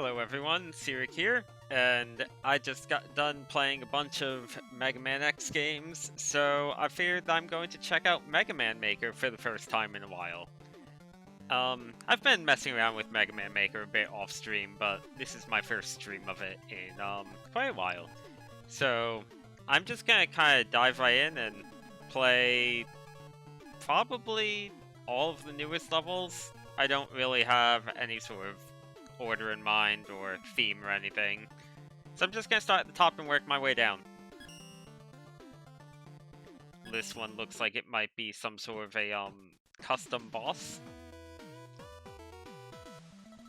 Hello everyone, Sirik here, and I just got done playing a bunch of Mega Man X games, so I figured I'm going to check out Mega Man Maker for the first time in a while. I've been messing around with Mega Man Maker a bit off stream, but this is my first stream of it in quite a while. So I'm just gonna kind of dive right in and play probably all of the newest levels. I don't really have any sort of order in mind or theme or anything. So I'm just gonna start at the top and work my way down. This one looks like it might be some sort of a custom boss.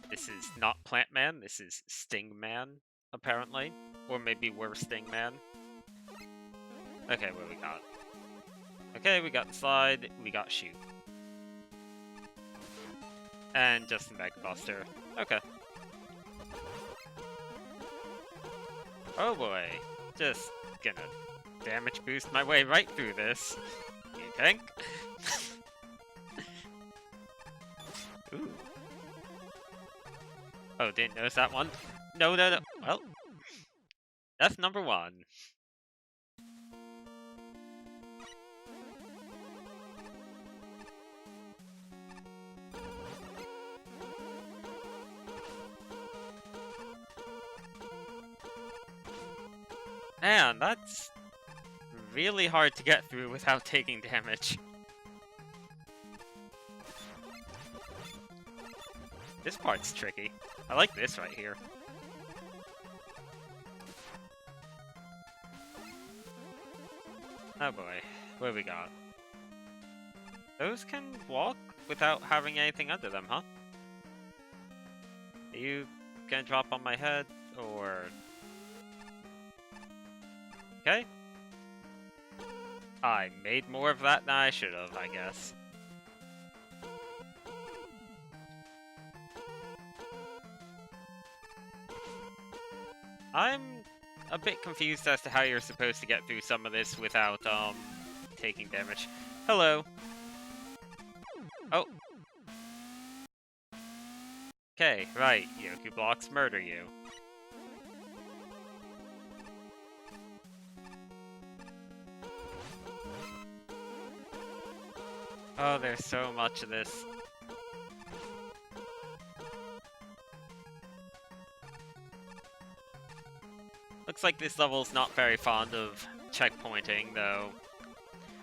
This is not Plant Man, this is Sting Man, apparently. Or maybe we're Sting Man. Okay, what do we got? Okay, we got the slide, we got shoot. And just a Mega Buster. Okay. Oh boy, just gonna damage boost my way right through this. You think? Ooh. Oh, didn't notice that one. No. Well, that's number one. Man, that's really hard to get through without taking damage. This part's tricky. I like this right here. Oh boy, what do we got? Those can walk without having anything under them, huh? Are you gonna drop on my head, or... Okay. I made more of that than I should have, I guess. I'm a bit confused as to how you're supposed to get through some of this without, taking damage. Hello. Oh. Okay, right. Yoku blocks murder you. Oh, there's so much of this. Looks like this level's not very fond of checkpointing, though.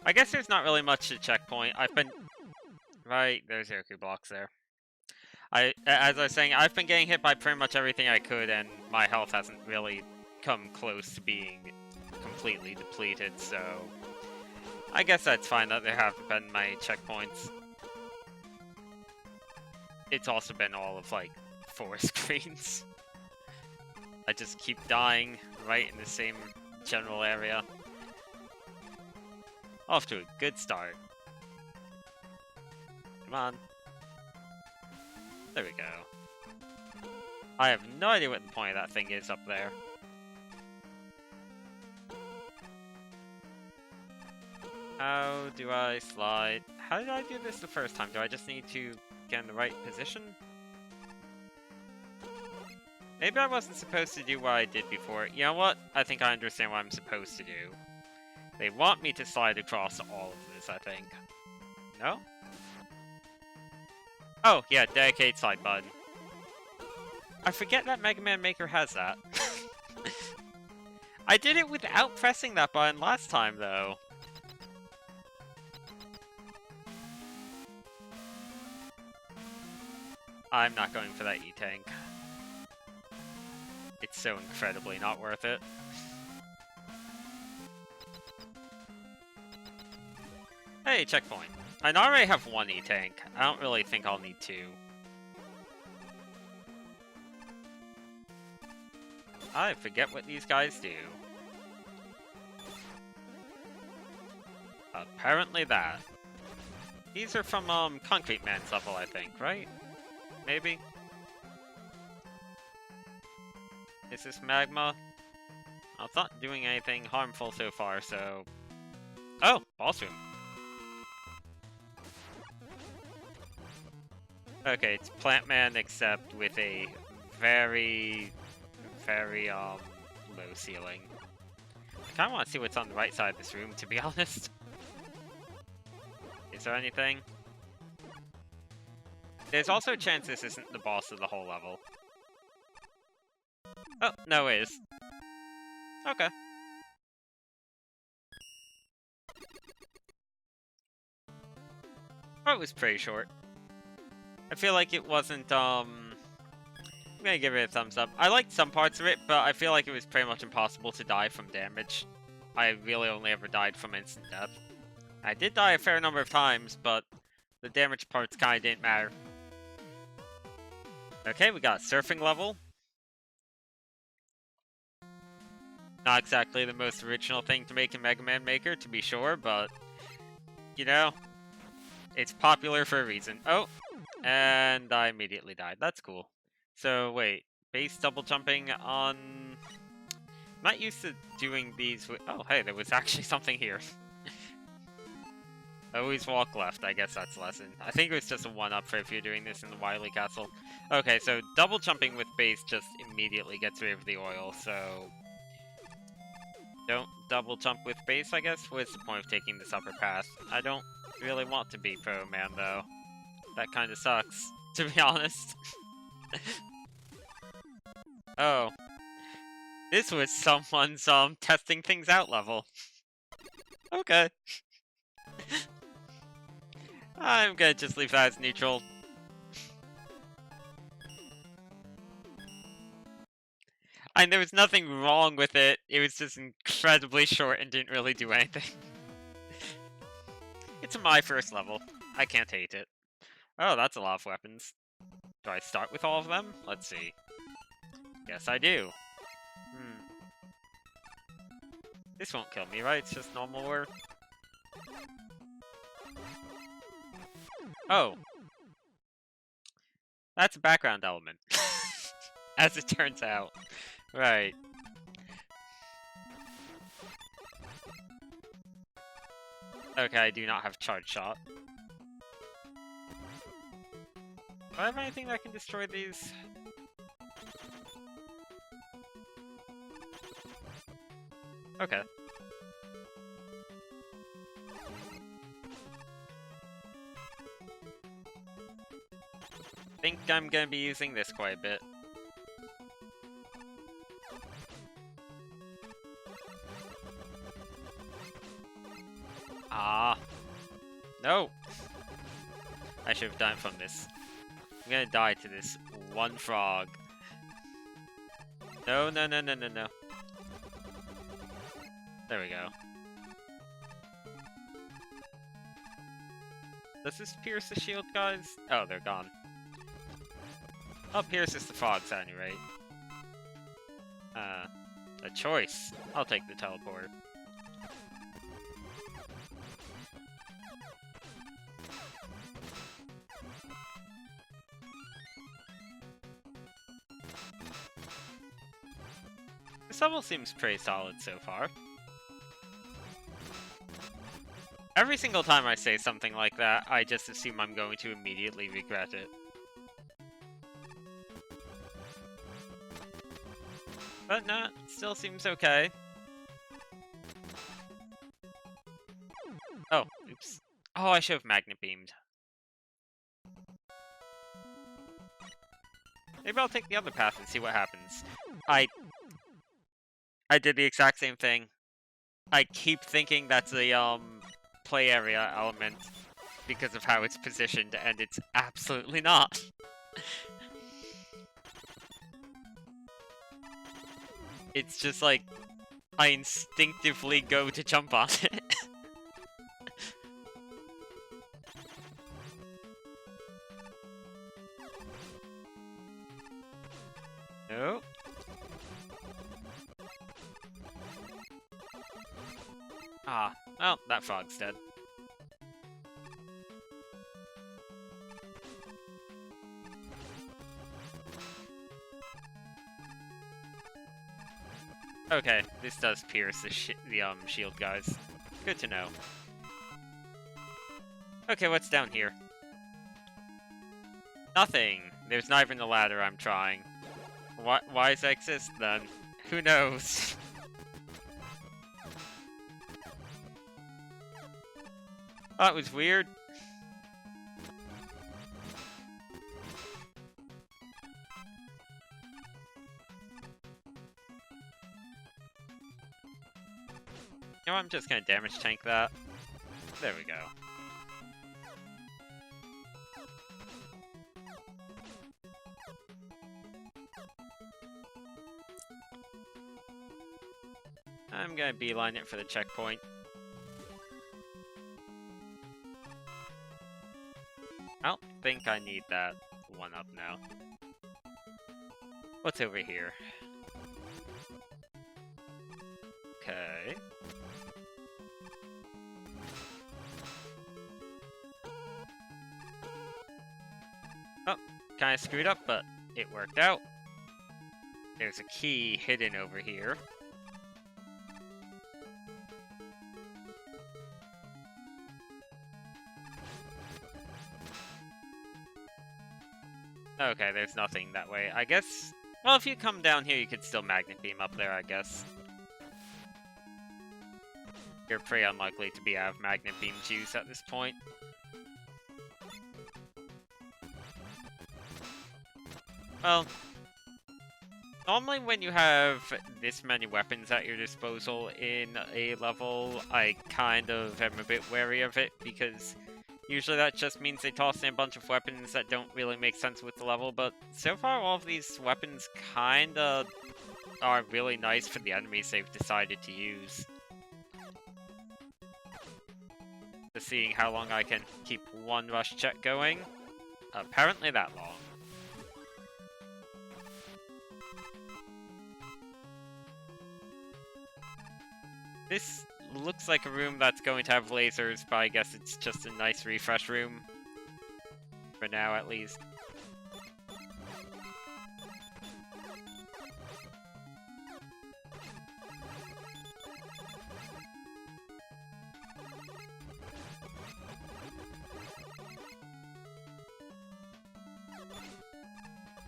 I guess there's not really much to checkpoint. I've been... Right, there's Yoku blocks there. As I was saying, I've been getting hit by pretty much everything I could, and my health hasn't really come close to being completely depleted, so... I guess that's fine that there haven't been many checkpoints. It's also been all of, like, 4 screens. I just keep dying right in the same general area. Off to a good start. Come on. There we go. I have no idea what the point of that thing is up there. How do I slide? How did I do this the first time? Do I just need to get in the right position? Maybe I wasn't supposed to do what I did before. You know what? I think I understand what I'm supposed to do. They want me to slide across all of this, I think. No? Oh, yeah, dedicate slide button. I forget that Mega Man Maker has that. I did it without pressing that button last time, though. I'm not going for that E-Tank. It's so incredibly not worth it. Hey, checkpoint. I already have 1 E-Tank. I don't really think I'll need 2. I forget what these guys do. Apparently that. These are from, Concrete Man's level, I think, right? Maybe? Is this magma? Well, it's not doing anything harmful so far, so... Oh! Boss room. Okay, it's Plant Man, except with a very, very, low ceiling. I kinda wanna see what's on the right side of this room, to be honest. Is there anything? There's also a chance this isn't the boss of the whole level. Oh, no it is. Okay. Oh, it was pretty short. I feel like it wasn't, I'm gonna give it a thumbs up. I liked some parts of it, but I feel like it was pretty much impossible to die from damage. I really only ever died from instant death. I did die a fair number of times, but the damage parts kinda didn't matter. Okay, we got a surfing level. Not exactly the most original thing to make in Mega Man Maker, to be sure, but, you know, it's popular for a reason. Oh, and I immediately died. That's cool. So, wait, base double jumping on... I'm not used to doing these with... Oh, hey, there was actually something here. Always walk left, I guess that's a lesson. I think it was just a 1-up for if you're doing this in the Wily Castle. Okay, so double jumping with base just immediately gets rid of the oil, so... Don't double jump with base, I guess? What's the point of taking this upper path? I don't really want to be Pro Man, though. That kinda sucks, to be honest. Oh. This was someone's, testing things out level. Okay. I'm gonna just leave that as neutral. And there was nothing wrong with it, it was just incredibly short and didn't really do anything. It's my first level. I can't hate it. Oh, that's a lot of weapons. Do I start with all of them? Let's see. Yes, I do. This won't kill me, right? It's just normal war. Oh. That's a background element. As it turns out. Right. Okay, I do not have charge shot. Do I have anything that can destroy these? Okay. I think I'm gonna be using this quite a bit. Ah. No! I should have done it from this. I'm gonna die to this one frog. No, no, no, no, no, no. There we go. Does this pierce the shield, guys? Oh, they're gone. I'll pierce the frogs at any rate. A choice. I'll take the teleport. This level seems pretty solid so far. Every single time I say something like that, I just assume I'm going to immediately regret it. But no, it still seems okay. Oh, oops. Oh, I should have magnet beamed. Maybe I'll take the other path and see what happens. I did the exact same thing. I keep thinking that's a, play area element because of how it's positioned, and it's absolutely not. It's just like, I instinctively go to jump on it. No. Ah, well, that frog's dead. Okay, this does pierce the shield, guys. Good to know. Okay, what's down here? Nothing! There's not even a ladder I'm trying. Why does that exist then? Who knows? That was weird. You know, I'm just gonna damage tank that. There we go. I'm gonna beeline it for the checkpoint. I don't think I need that one up now. What's over here? Okay. Oh, kinda screwed up, but it worked out. There's a key hidden over here. Okay, there's nothing that way. I guess... Well, if you come down here, you could still magnet beam up there, I guess. You're pretty unlikely to be out of magnet beam juice at this point. Well... Normally when you have this many weapons at your disposal in a level, I kind of am a bit wary of it, because usually that just means they toss in a bunch of weapons that don't really make sense with the level, but so far all of these weapons kinda are really nice for the enemies they've decided to use. Just seeing how long I can keep one rush check going. Apparently that long. This looks like a room that's going to have lasers, but I guess it's just a nice refresh room. For now, at least.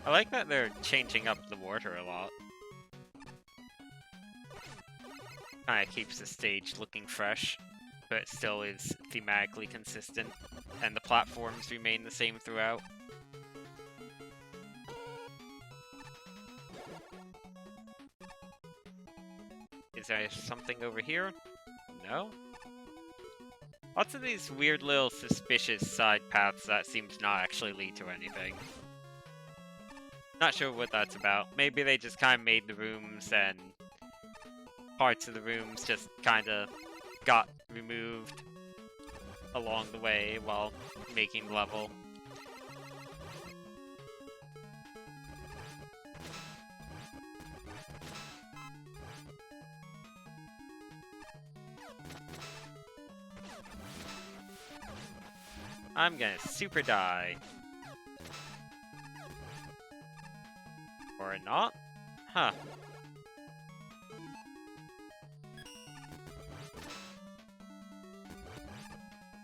I like that they're changing up the water a lot. Kinda keeps the stage looking fresh, but it still is thematically consistent, and the platforms remain the same throughout. Is there something over here? No? Lots of these weird little suspicious side paths that seem to not actually lead to anything. Not sure what that's about. Maybe they just kind of made the rooms and parts of the rooms just kinda got removed along the way while making the level. I'm gonna super die. Or not? Huh.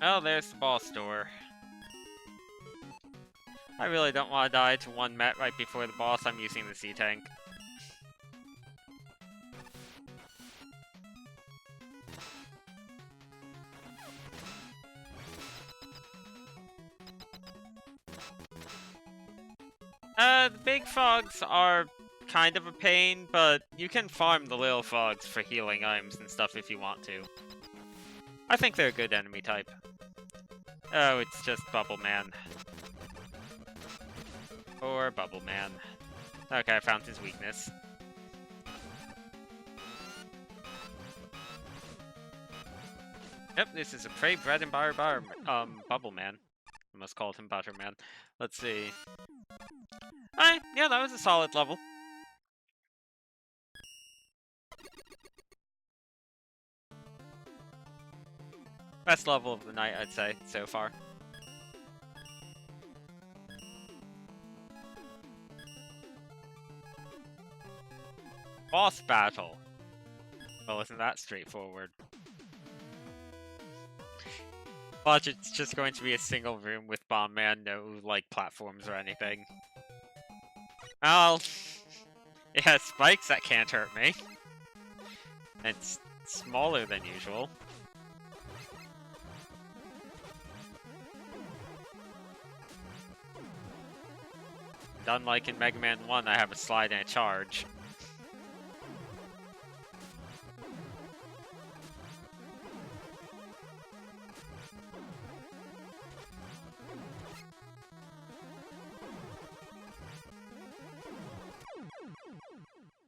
Oh, there's the boss door. I really don't want to die to one met right before the boss. I'm using the C-Tank. The big frogs are kind of a pain, but you can farm the little frogs for healing items and stuff if you want to. I think they're a good enemy type. Oh, it's just Bubble Man. Or Bubble Man. Okay, I found his weakness. Yep, this is a prey bread and butter Bubble Man. I must call him Butterman. Let's see. Alright, yeah, that was a solid level. Best level of the night, I'd say, so far. Boss battle. Well, isn't that straightforward? Watch, it's just going to be a single room with Bomb Man, no, like, platforms or anything. Well, It has spikes that can't hurt me. And it's smaller than usual. And unlike in Mega Man 1, I have a slide and a charge.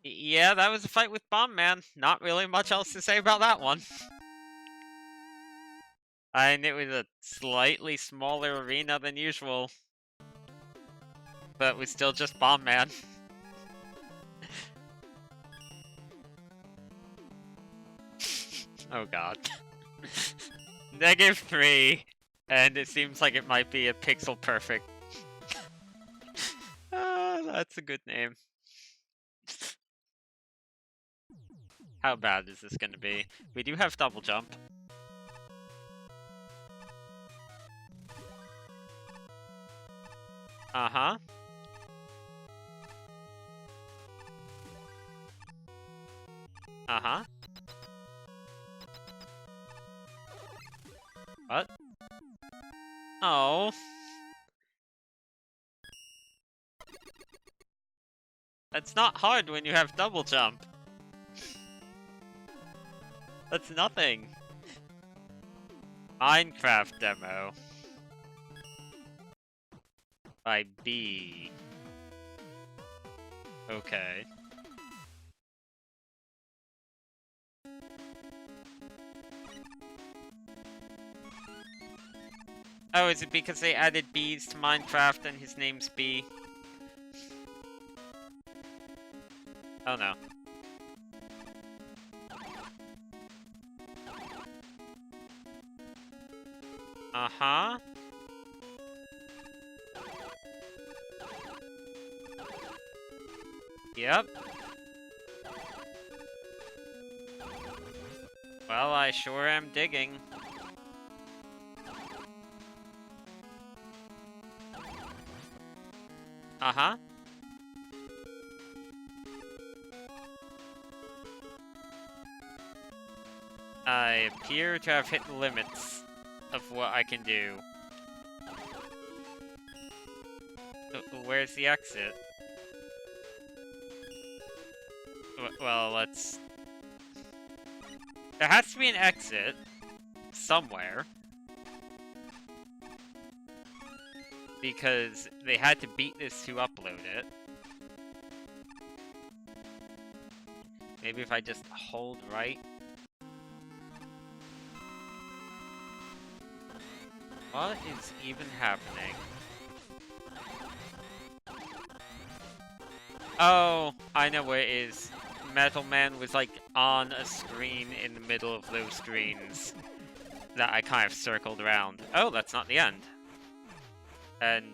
Yeah, that was a fight with Bomb Man. Not really much else to say about that one. And it was a slightly smaller arena than usual. But it was still just Bomb Man. Oh god. -3. And it seems like it might be a pixel perfect. That's a good name. How bad is this gonna be? We do have double jump. Uh-huh. Uh-huh. What? Oh. That's not hard when you have double jump. That's nothing. Minecraft demo. By B. Okay. Oh, is it because they added bees to Minecraft and his name's B? Oh no. Uh-huh. Yep. Well, I sure am digging. Uh-huh. I appear to have hit the limits of what I can do. Where's the exit? Well, let's... There has to be an exit somewhere. Because they had to beat this to upload it. Maybe if I just hold right. What is even happening? Oh, I know where it is. Metal Man was like on a screen in the middle of those screens that I kind of circled around. Oh, that's not the end. And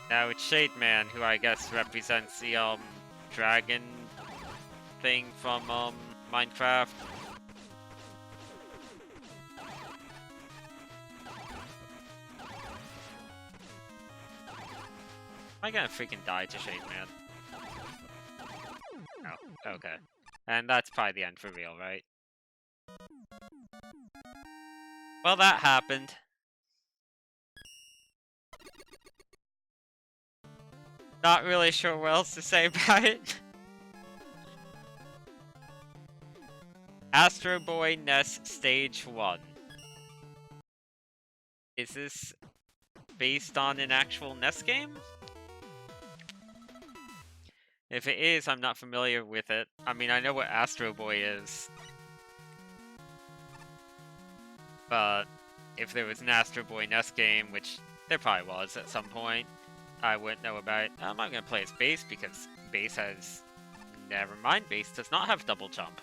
now it's Shade Man, who I guess represents the dragon thing from Minecraft. Am I gonna freaking die to Shade Man? Oh, okay. And that's probably the end reveal, right? Well, that happened. Not really sure what else to say about it. Astro Boy NES Stage 1. Is this based on an actual NES game? If it is, I'm not familiar with it. I mean, I know what Astro Boy is. But if there was an Astro Boy NES game, which there probably was at some point, I wouldn't know about it. I'm not going to play as Bass because Bass has... Never mind, Bass does not have double jump.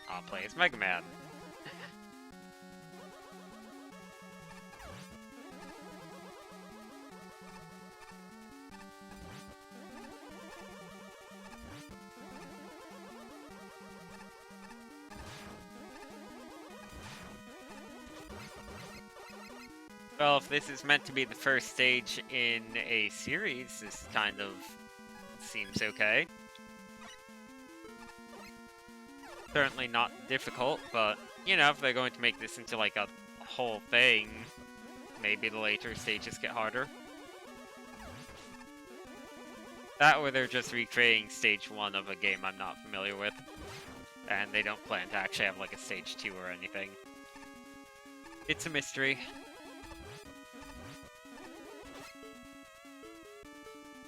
I'll play as Mega Man. Well, if this is meant to be the first stage in a series, this kind of seems okay. Certainly not difficult, but, you know, if they're going to make this into, like, a whole thing, maybe the later stages get harder. That or they're just recreating stage 1 of a game I'm not familiar with, and they don't plan to actually have, like, a stage 2 or anything. It's a mystery.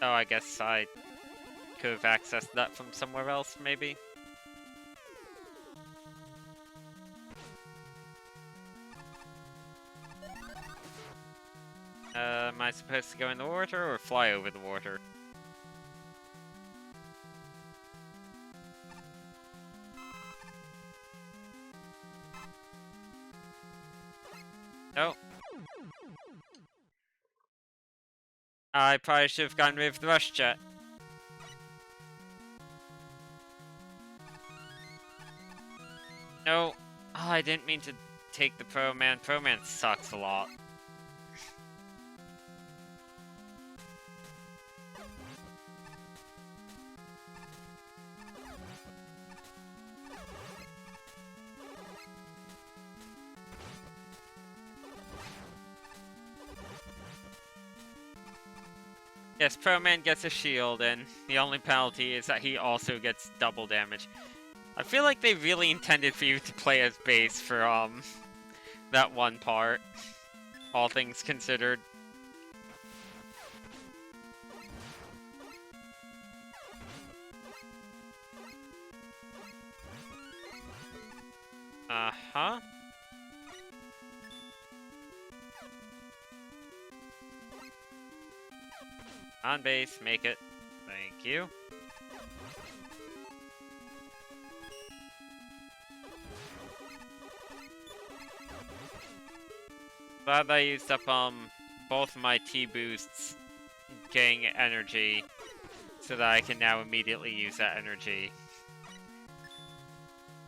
Oh, I guess I could have accessed that from somewhere else, maybe? Am I supposed to go in the water or fly over the water? No. I probably should have gone with the rush jet. No. Oh, I didn't mean to take the Pro Man. Pro Man sucks a lot. Yes, Pro Man gets a shield, and the only penalty is that he also gets double damage. I feel like they really intended for you to play as base for, that one part, all things considered. Uh-huh. On base, make it. Thank you. Glad I used up both of my T-boosts getting energy so that I can now immediately use that energy.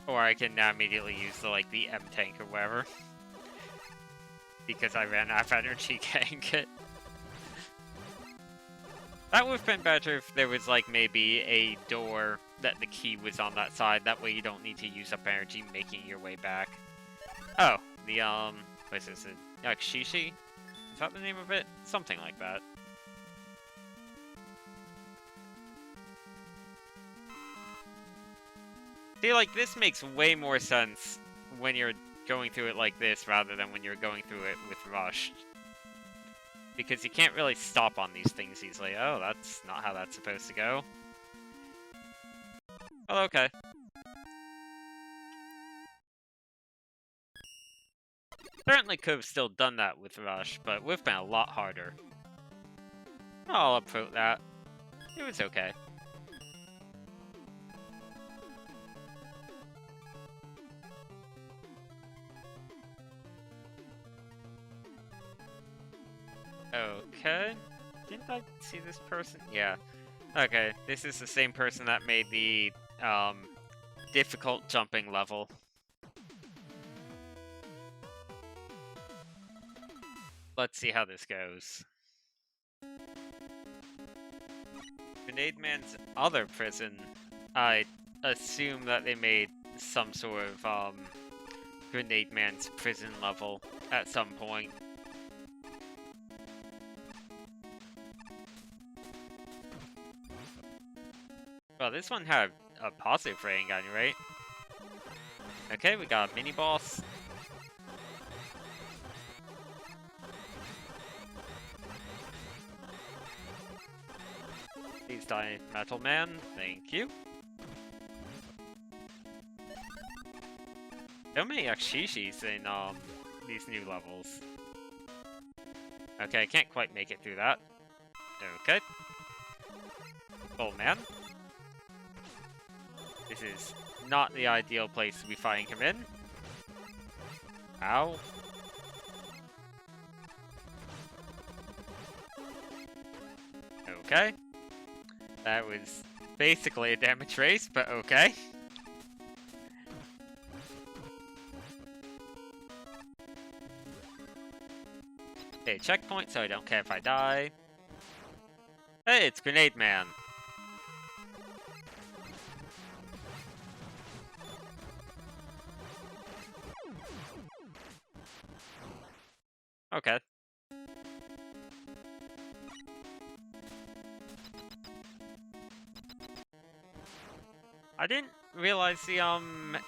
Or I can now immediately use the M-tank or whatever. Because I ran out of energy getting it. That would have been better if there was maybe a door that the key was on that side. That way you don't need to use up energy making your way back. Oh, the what is this? Shishi? Is that the name of it? Something like that. See, this makes way more sense when you're going through it like this rather than when you're going through it with rushed. Because you can't really stop on these things easily. Oh, that's not how that's supposed to go. Oh, okay. Certainly could have still done that with rush, but it would have been a lot harder. I'll approach that. It was okay. Okay. Didn't I see this person? Yeah. Okay, this is the same person that made the, difficult jumping level. Let's see how this goes. Grenade Man's other prison, I assume that they made some sort of, Grenade Man's prison level at some point. Well, this one had a positive rating on you, right? Okay, we got a mini-boss. Please die, Metal Man. Thank you. So many Akshishis in, these new levels. Okay, I can't quite make it through that. Okay. Full man. This is not the ideal place to be fighting him in. Ow. Okay. That was basically a damage race, but okay. Okay, checkpoint, so I don't care if I die. Hey, it's Grenade Man. Okay. I didn't realize the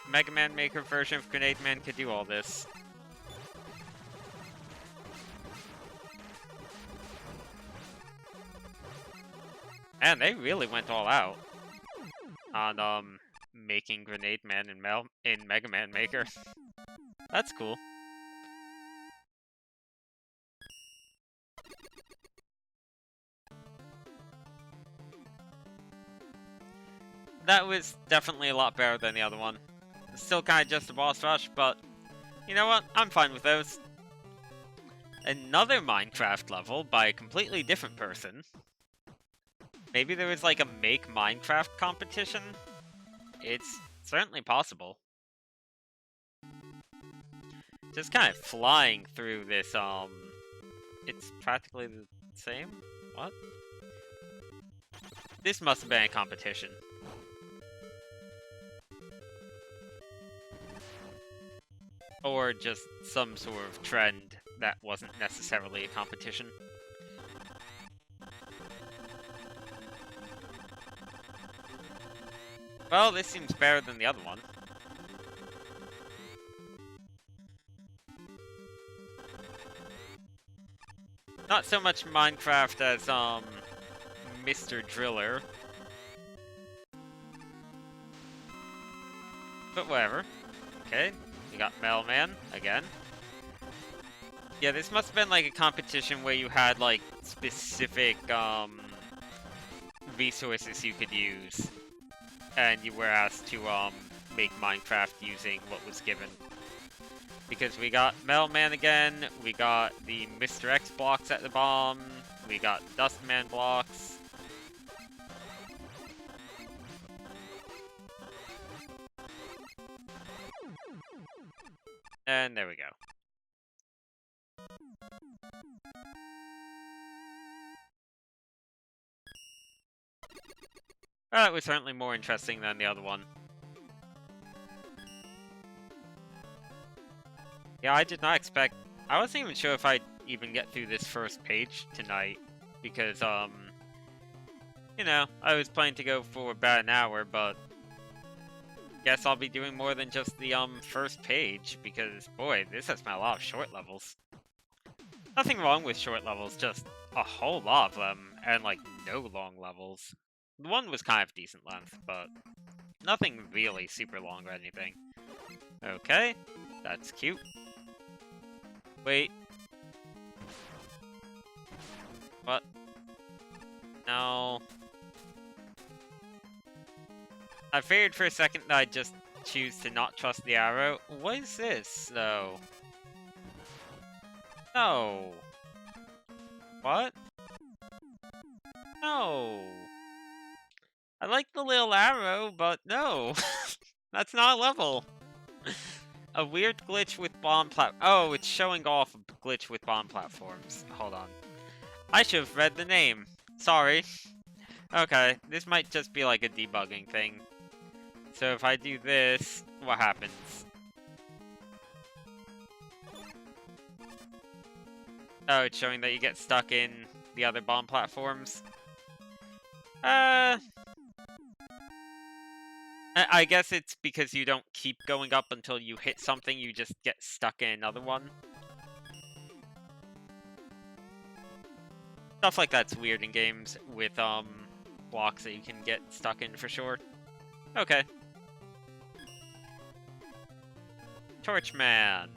Mega Man Maker version of Grenade Man could do all this. And they really went all out on making Grenade Man in Mega Man Maker. That's cool. That was definitely a lot better than the other one. Still kind of just a boss rush, but you know what? I'm fine with those. Another Minecraft level by a completely different person. Maybe there was like a Make Minecraft competition? It's certainly possible. Just kind of flying through this, it's practically the same? What? This must have been a competition. Or just some sort of trend that wasn't necessarily a competition. Well, this seems better than the other one. Not so much Minecraft as, Mr. Driller. But whatever. Okay, we got Mailman again. Yeah, this must have been like a competition where you had like specific resources you could use. And you were asked to make Minecraft using what was given. Because we got Mailman again, we got the Mr. X blocks at the bomb, we got Dustman blocks. And there we go. That was certainly more interesting than the other one. Yeah, I did not expect... I wasn't even sure if I'd even get through this first page tonight. Because, you know, I was planning to go for about an hour, but... guess I'll be doing more than just the, first page. Because, boy, this has been a lot of short levels. Nothing wrong with short levels, just a whole lot of them. And, like, no long levels. The one was kind of decent length, but... nothing really super long or anything. Okay, that's cute. Wait. What? No. I figured for a second that I'd just choose to not trust the arrow. What is this, though? No. What? No. I like the little arrow, but no. That's not a level. A weird glitch with bomb Oh, it's showing off a glitch with bomb platforms. Hold on. I should have read the name. Sorry. Okay, this might just be like a debugging thing. So if I do this, what happens? Oh, it's showing that you get stuck in the other bomb platforms. I guess it's because you don't keep going up until you hit something, you just get stuck in another one. Stuff like that's weird in games with, blocks that you can get stuck in for sure. Okay. Torchman.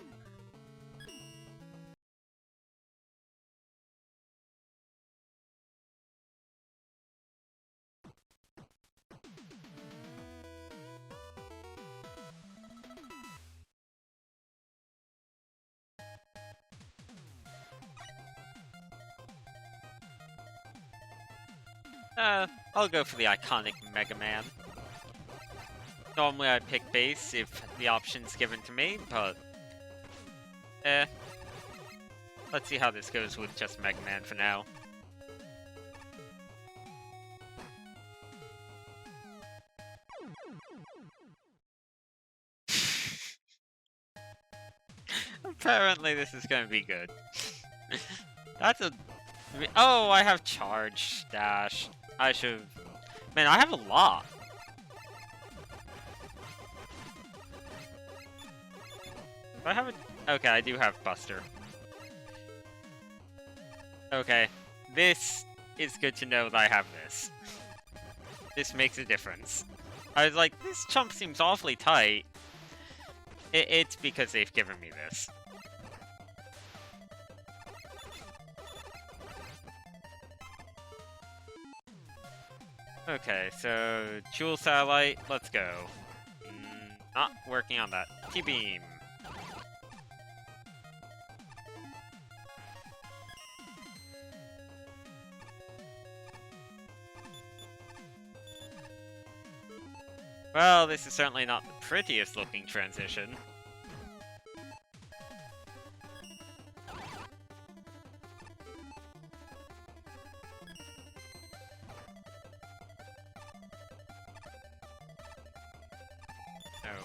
I'll go for the iconic Mega Man. Normally I'd pick base if the option's given to me, but... let's see how this goes with just Mega Man for now. Apparently this is gonna be good. That's a... Oh, I have charge dash. I should... Man, I have a lot. Do I have a... Okay, I do have Buster. Okay, this is good to know that I have this. This makes a difference. I was like, this chump seems awfully tight. It's because they've given me this. Okay, so Jewel Satellite, let's go. Not working on that. T-Beam. Well, this is certainly not the prettiest looking transition.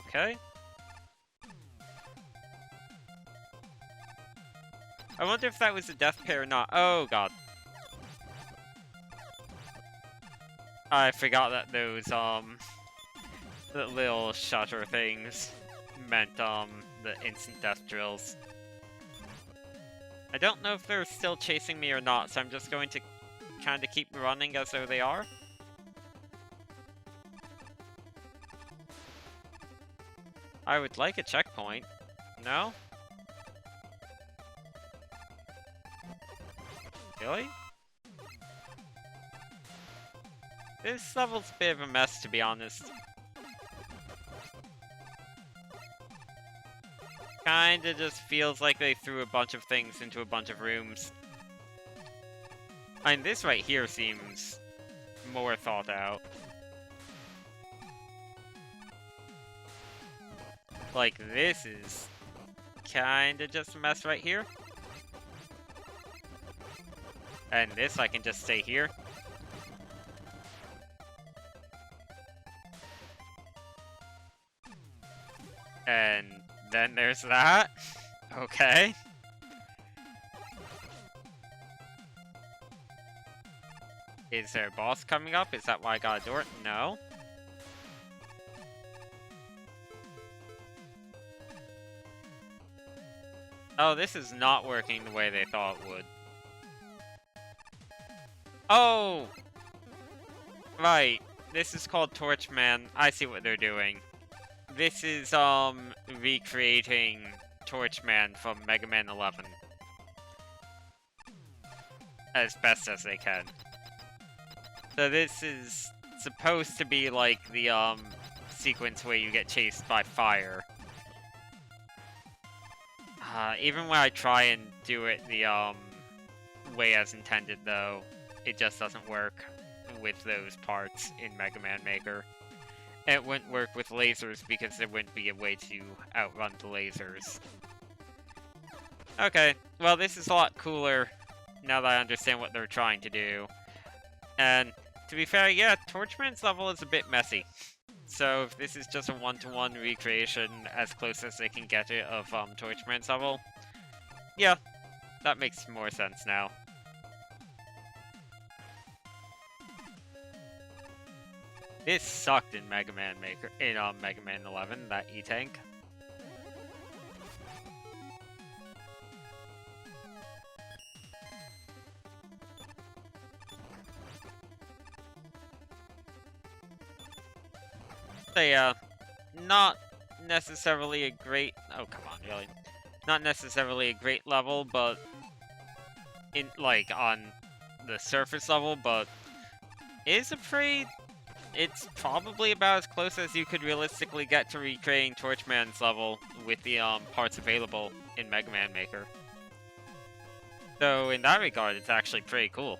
Okay. I wonder if that was a death pair or not. Oh god. I forgot that those, the little shutter things meant, the instant death drills. I don't know if they're still chasing me or not, so I'm just going to kinda keep running as though they are. I would like a checkpoint. No? Really? This level's a bit of a mess, to be honest. Kinda just feels like they threw a bunch of things into a bunch of rooms. I mean, this right here seems more thought out. Like, this is kinda just a mess right here. And this, I can just stay here. And then there's that. Okay. Is there a boss coming up? Is that why I gotta do it? No. Oh, this is not working the way they thought it would. Oh! Right. This is called Torchman. I see what they're doing. This is, recreating Torchman from Mega Man 11. As best as they can. So this is supposed to be like the, sequence where you get chased by fire. Even when I try and do it the, way as intended, though, it just doesn't work with those parts in Mega Man Maker. It wouldn't work with lasers because there wouldn't be a way to outrun the lasers. Okay, well this is a lot cooler now that I understand what they're trying to do. And to be fair, yeah, Torchman's level is a bit messy. So if this is just a one-to-one recreation as close as they can get it of Torchman's level, yeah, that makes more sense now. This sucked in Mega Man Maker, in Mega Man 11, that E-Tank. So yeah, not necessarily a great, oh come on, really? Not necessarily a great level, but in, like, on the surface level, but is a pretty... It's probably about as close as you could realistically get to recreating Torchman's level with the parts available in Mega Man Maker. So in that regard, it's actually pretty cool.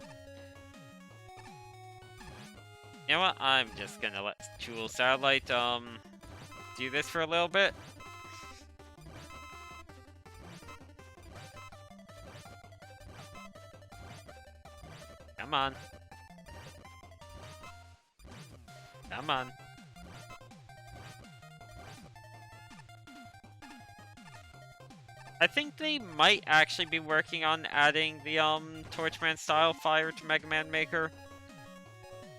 You know what? I'm just gonna let Jewel Satellite do this for a little bit. Come on. Come on. I think they might actually be working on adding the Torchman style fire to Mega Man Maker.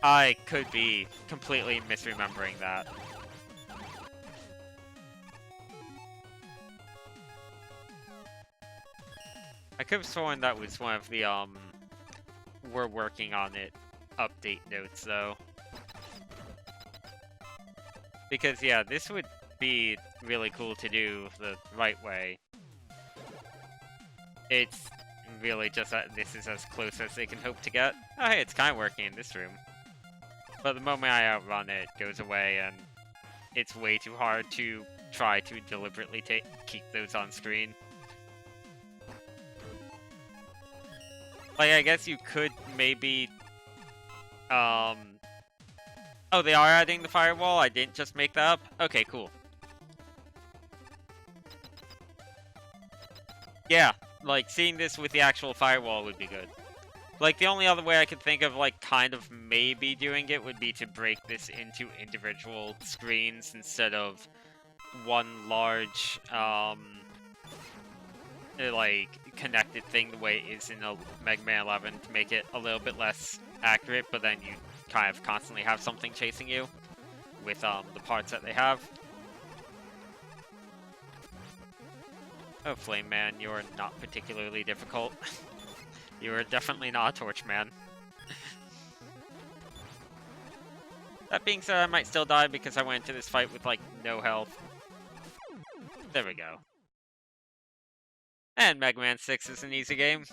I could be completely misremembering that. I could have sworn that was one of the we're working on it update notes though. Because yeah, this would be really cool to do the right way. It's really just that this is as close as they can hope to get. Oh hey, it's kind of working in this room. But the moment I outrun it, it goes away, and it's way too hard to try to deliberately keep those on screen. Like, I guess you could maybe... Oh, they are adding the firewall? I didn't just make that up? Okay, cool. Yeah, like, seeing this with the actual firewall would be good. Like, the only other way I could think of, like, kind of maybe doing it would be to break this into individual screens instead of one large, like, connected thing the way it is in a Mega Man 11 to make it a little bit less accurate, but then you kind of constantly have something chasing you with, the parts that they have. Oh, Flame Man, you're not particularly difficult. You are definitely not a Torch Man. That being said, I might still die because I went into this fight with, like, no health. There we go. And Mega Man 6 is an easy game.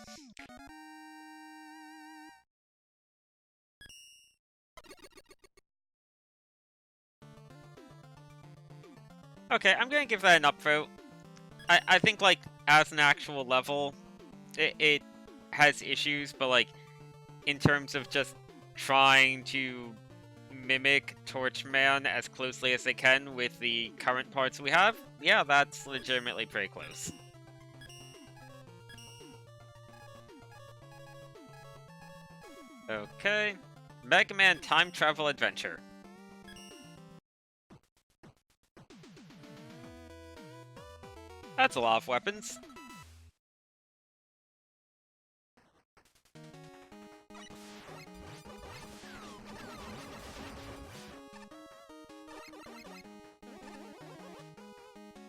Okay, I'm gonna give that an upvote. I think, like, as an actual level, it has issues, but, like, in terms of just trying to mimic Torchman as closely as they can with the current parts we have, yeah, that's legitimately pretty close. Okay, Mega Man Time Travel Adventure. That's a lot of weapons.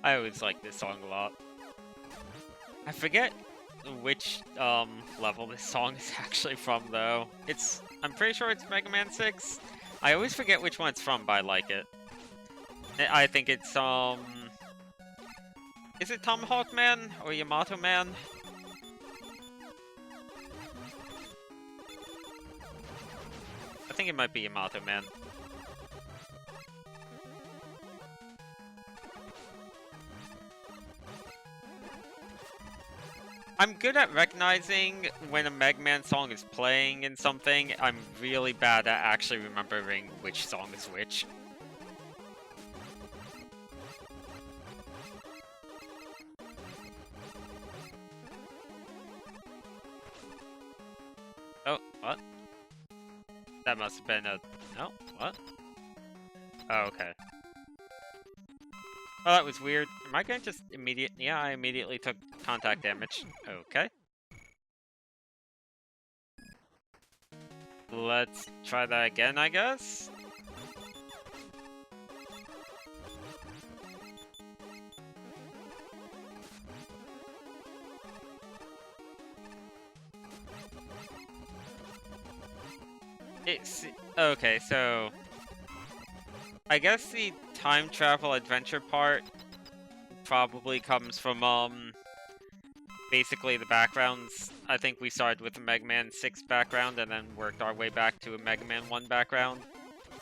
I always like this song a lot. I forget which level this song is actually from though. I'm pretty sure it's Mega Man 6. I always forget which one it's from, but I like it. I think it's is it Tomahawk Man or Yamato Man? I think it might be Yamato Man. I'm good at recognizing when a Mega Man song is playing in something. I'm really bad at actually remembering which song is which. Oh, what? That must have been a... No, what? Oh, okay. Oh, that was weird. Am I gonna just Yeah, I immediately took contact damage. Okay. Let's try that again, I guess? Okay, so... I guess the time travel adventure part probably comes from, basically the backgrounds. I think we started with a Mega Man 6 background and then worked our way back to a Mega Man 1 background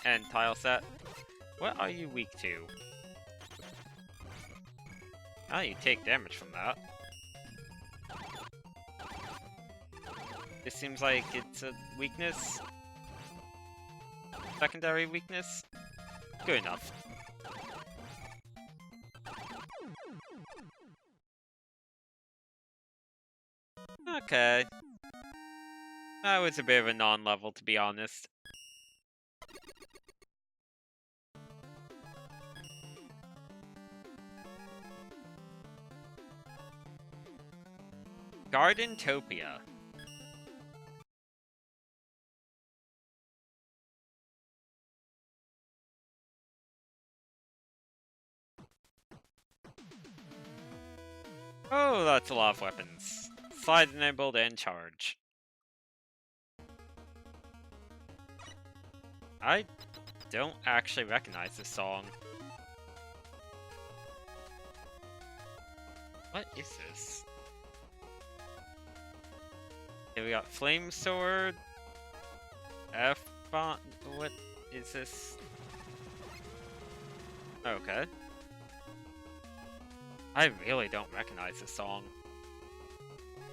and tile set. What are you weak to? Oh, you take damage from that. This seems like it's a weakness. Secondary weakness? Good enough. Okay. That was a bit of a non-level, to be honest. Gardentopia. Oh, that's a lot of weapons. Slide enabled and charge. I don't actually recognize this song. What is this? Okay, we got Flame Sword. F-Bot. What is this? Okay. I really don't recognize this song.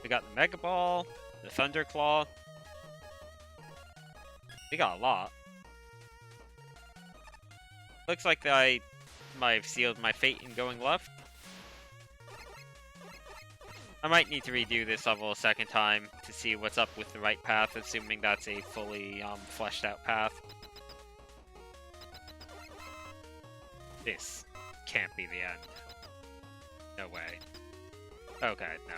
We got the Mega Ball, the Thunder Claw. We got a lot. Looks like I might have sealed my fate in going left. I might need to redo this level a second time to see what's up with the right path, assuming that's a fully fleshed out path. This can't be the end. No way. Okay, no.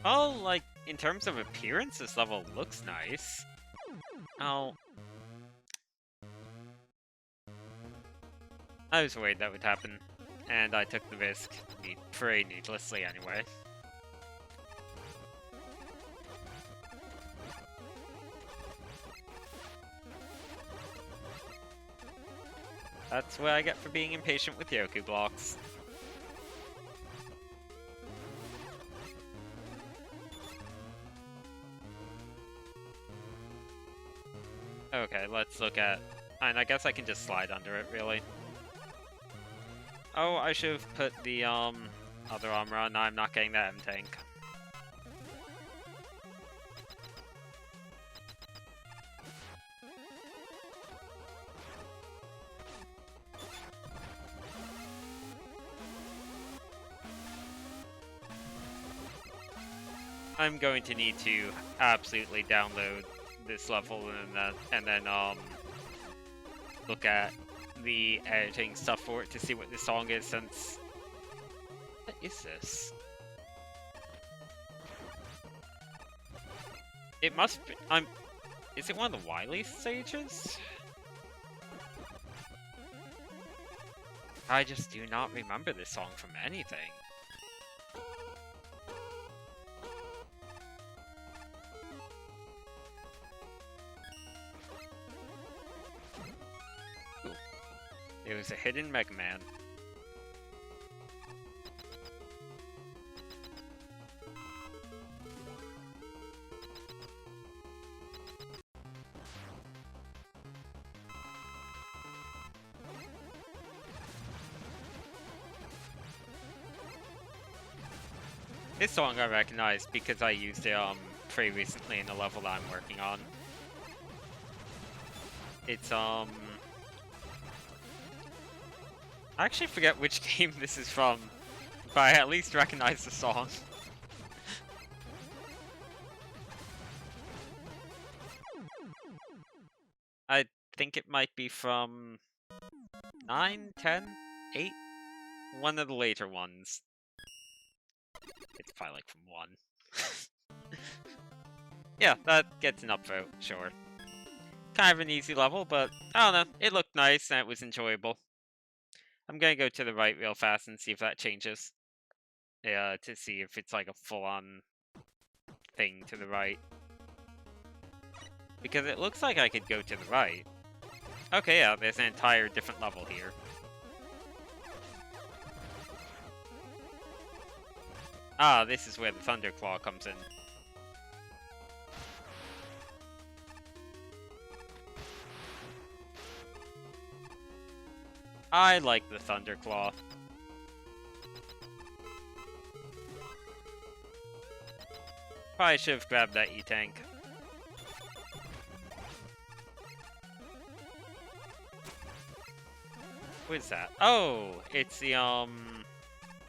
Oh, like, in terms of appearance, this level looks nice. Oh. I was worried that would happen, and I took the risk pretty needlessly anyway. That's what I get for being impatient with Yoku blocks. Okay, let's look at... And I guess I can just slide under it, really. Oh, I should have put the, other armor on. No, I'm not getting that M-Tank. I'm going to need to absolutely download this level and then look at the editing stuff for it to see what this song is, since... What is this? It must be... Is it one of the Wily stages? I just do not remember this song from anything. It was a hidden MegaMan. This song I recognize because I used it pretty recently in the level that I'm working on. It's I actually forget which game this is from, but I at least recognize the song. I think it might be from 9, 10, 8? One of the later ones. It's probably like from 1. Yeah, that gets an upvote, sure. Kind of an easy level, but I don't know, it looked nice and it was enjoyable. I'm gonna go to the right real fast and see if that changes. Yeah, to see if it's like a full-on thing to the right. Because it looks like I could go to the right. Okay, yeah, there's an entire different level here. Ah, this is where the Thunderclaw comes in. I like the Thunderclaw. Probably should have grabbed that E-Tank. What is that? Oh, it's the,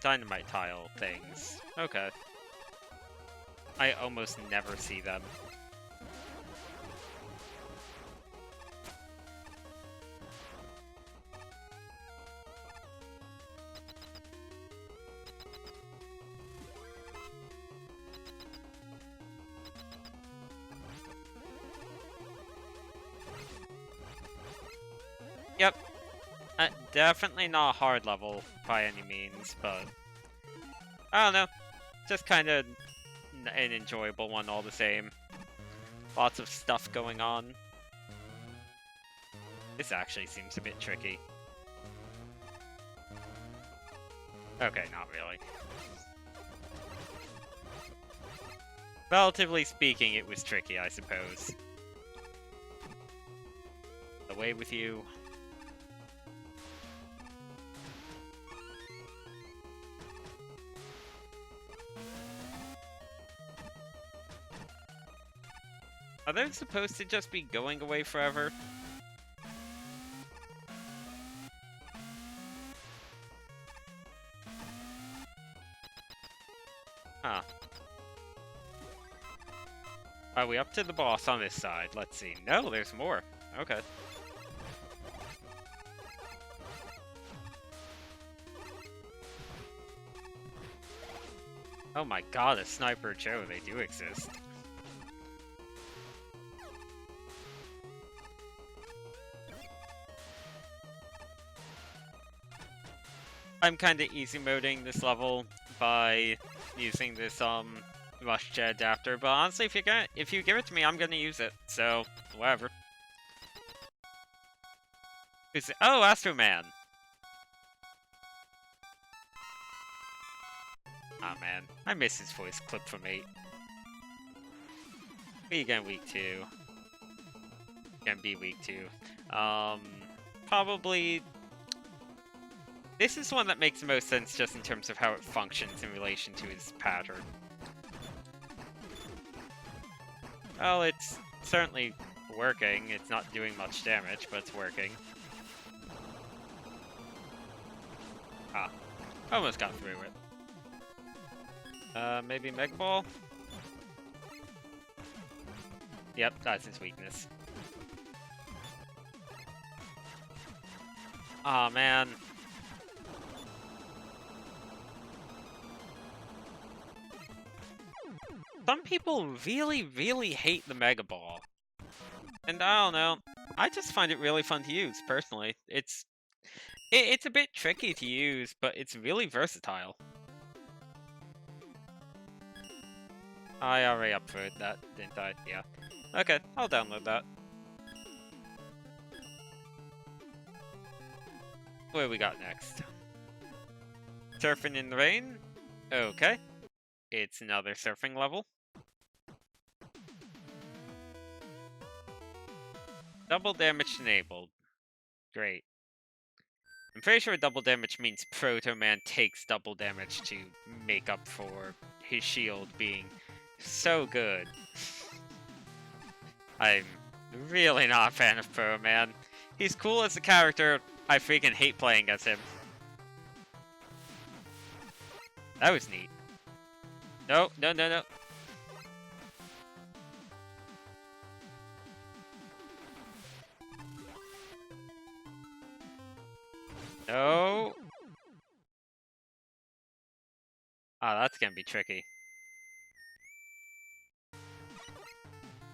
dynamite tile things. Okay. I almost never see them. Yep. Definitely not a hard level by any means, but I don't know. Just kind of an enjoyable one all the same. Lots of stuff going on. This actually seems a bit tricky. Okay, not really. Relatively speaking, it was tricky, I suppose. Away with you. Are they supposed to just be going away forever? Huh. Are we up to the boss on this side? Let's see. No, there's more. Okay. Oh my god, a Sniper Joe, they do exist. I'm kinda easy moding this level by using this rush jet adapter, but honestly if you give it to me, I'm gonna use it, so whatever. Who's it? Oh, Astro Man! Ah man, I miss his voice clip from 8. We again week 2. Gonna be week 2. Probably this is one that makes the most sense just in terms of how it functions in relation to his pattern. Well, it's certainly working. It's not doing much damage, but it's working. Ah, almost got through it. Maybe Mega Ball? Yep, that's his weakness. Aw, man. Some people really, really hate the Mega Ball. And I don't know, I just find it really fun to use, personally. It's a bit tricky to use, but it's really versatile. I already uploaded that, didn't I? Yeah. Okay, I'll download that. What do we got next? Surfing in the rain? Okay. It's another surfing level. Double damage enabled. Great. I'm pretty sure double damage means Proto Man takes double damage to make up for his shield being so good. I'm really not a fan of Proto Man. He's cool as a character, I freaking hate playing as him. That was neat. No, no, no, no. No. Ah, that's gonna be tricky.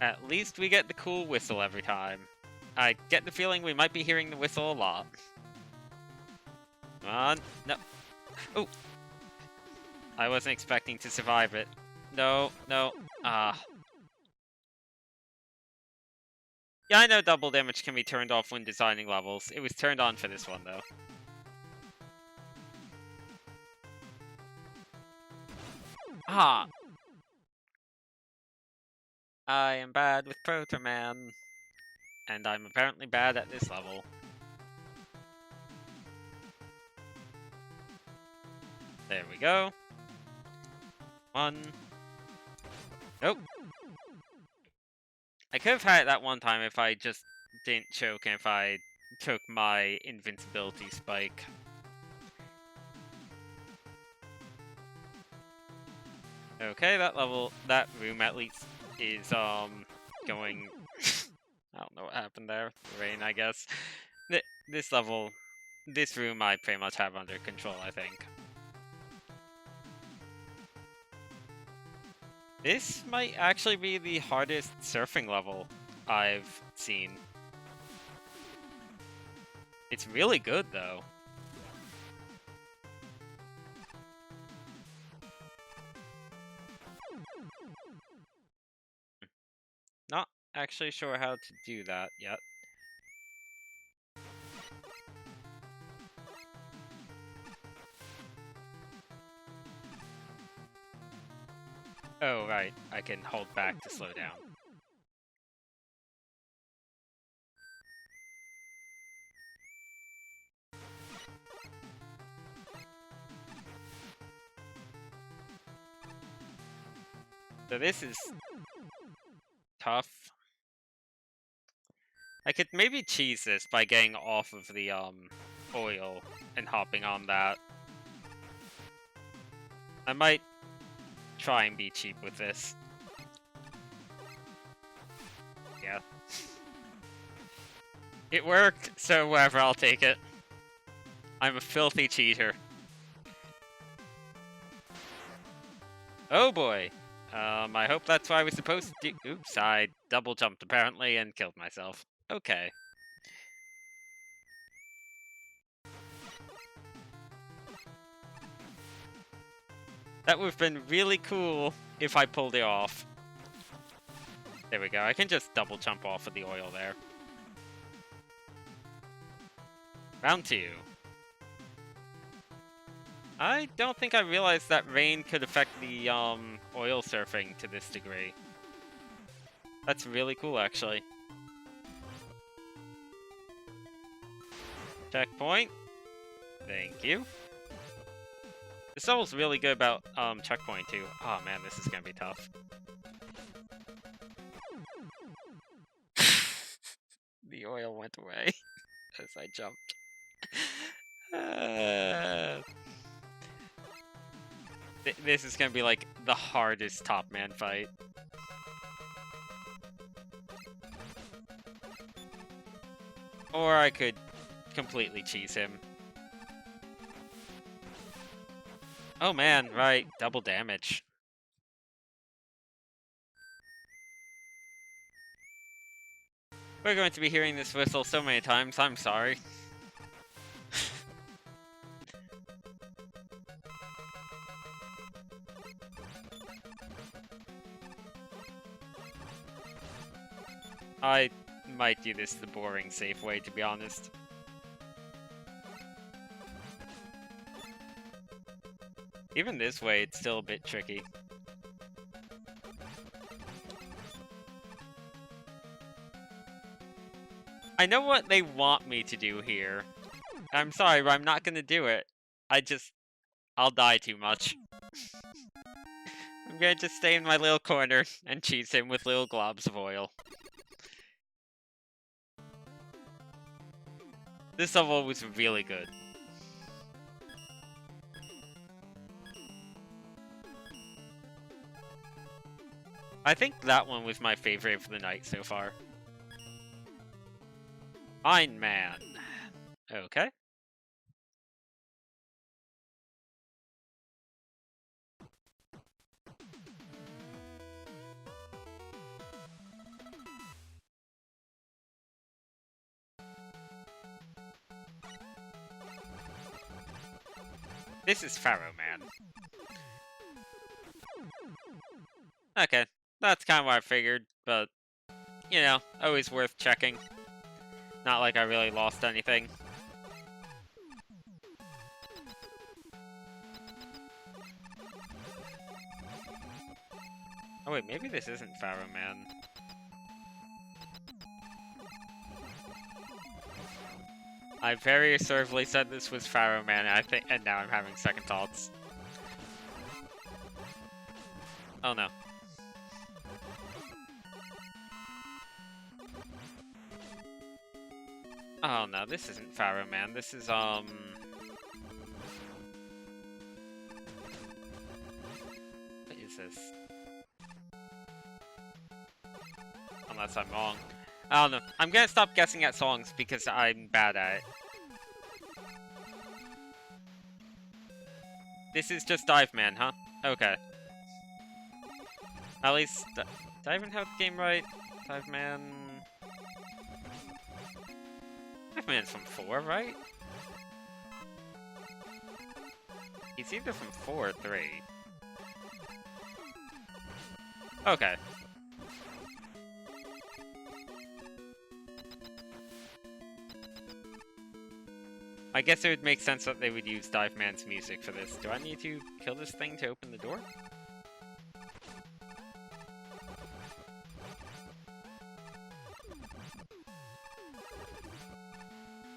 At least we get the cool whistle every time. I get the feeling we might be hearing the whistle a lot. Come on. No. Oh. I wasn't expecting to survive it. No, no. Ah. Yeah, I know double damage can be turned off when designing levels. It was turned on for this one, though. Ah. I am bad with Proto Man. And I'm apparently bad at this level. There we go. One. Nope. I could have had it that one time if I just didn't choke and if I took my invincibility spike. Okay, that room at least is, going... I don't know what happened there. Rain, I guess. This level, this room I pretty much have under control, I think. This might actually be the hardest surfing level I've seen. It's really good, though. Not actually sure how to do that yet. Oh, right. I can hold back to slow down. So this is tough. I could maybe cheese this by getting off of the oil and hopping on that. I might try and be cheap with this. Yeah. It worked, so whatever, I'll take it. I'm a filthy cheater. Oh boy. I hope that's what I was supposed to do. Oops, I double jumped apparently and killed myself. Okay. That would have been really cool if I pulled it off. There we go, I can just double jump off of the oil there. Round 2. I don't think I realized that rain could affect the oil surfing to this degree. That's really cool, actually. Checkpoint. Thank you. This level's really good about checkpoint too. Oh man, this is gonna be tough. The oil went away as I jumped. This is gonna be like the hardest top man fight. Or I could completely cheese him. Oh man, right, double damage. We're going to be hearing this whistle so many times, I'm sorry. I might do this the boring, safe way, to be honest. Even this way, it's still a bit tricky. I know what want me to do here. I'm sorry, but I'm not gonna do it. I'll die too much. I'm gonna just stay in my little corner and cheese him with little globs of oil. This level was really good. I think that one was my favorite for the night so far. Iron Man. Okay. This is Pharaoh Man. Okay, that's kind of what I figured, but, you know, always worth checking. Not like I really lost anything. Oh wait, maybe this isn't Pharaoh Man. I very assertively said this was Pharaoh Man, and now I'm having second thoughts. Oh no. Oh no, this isn't Pharaoh Man. This is What is this? Unless I'm wrong. I don't know. I'm gonna stop guessing at songs because I'm bad at it. This is just Dive Man, huh? Okay. At least, did I even have the game right? Dive Man... Dive Man's from 4, right? He's either from 4 or 3. Okay. I guess it would make sense that they would use Dive Man's music for this. Do I need to kill this thing to open the door?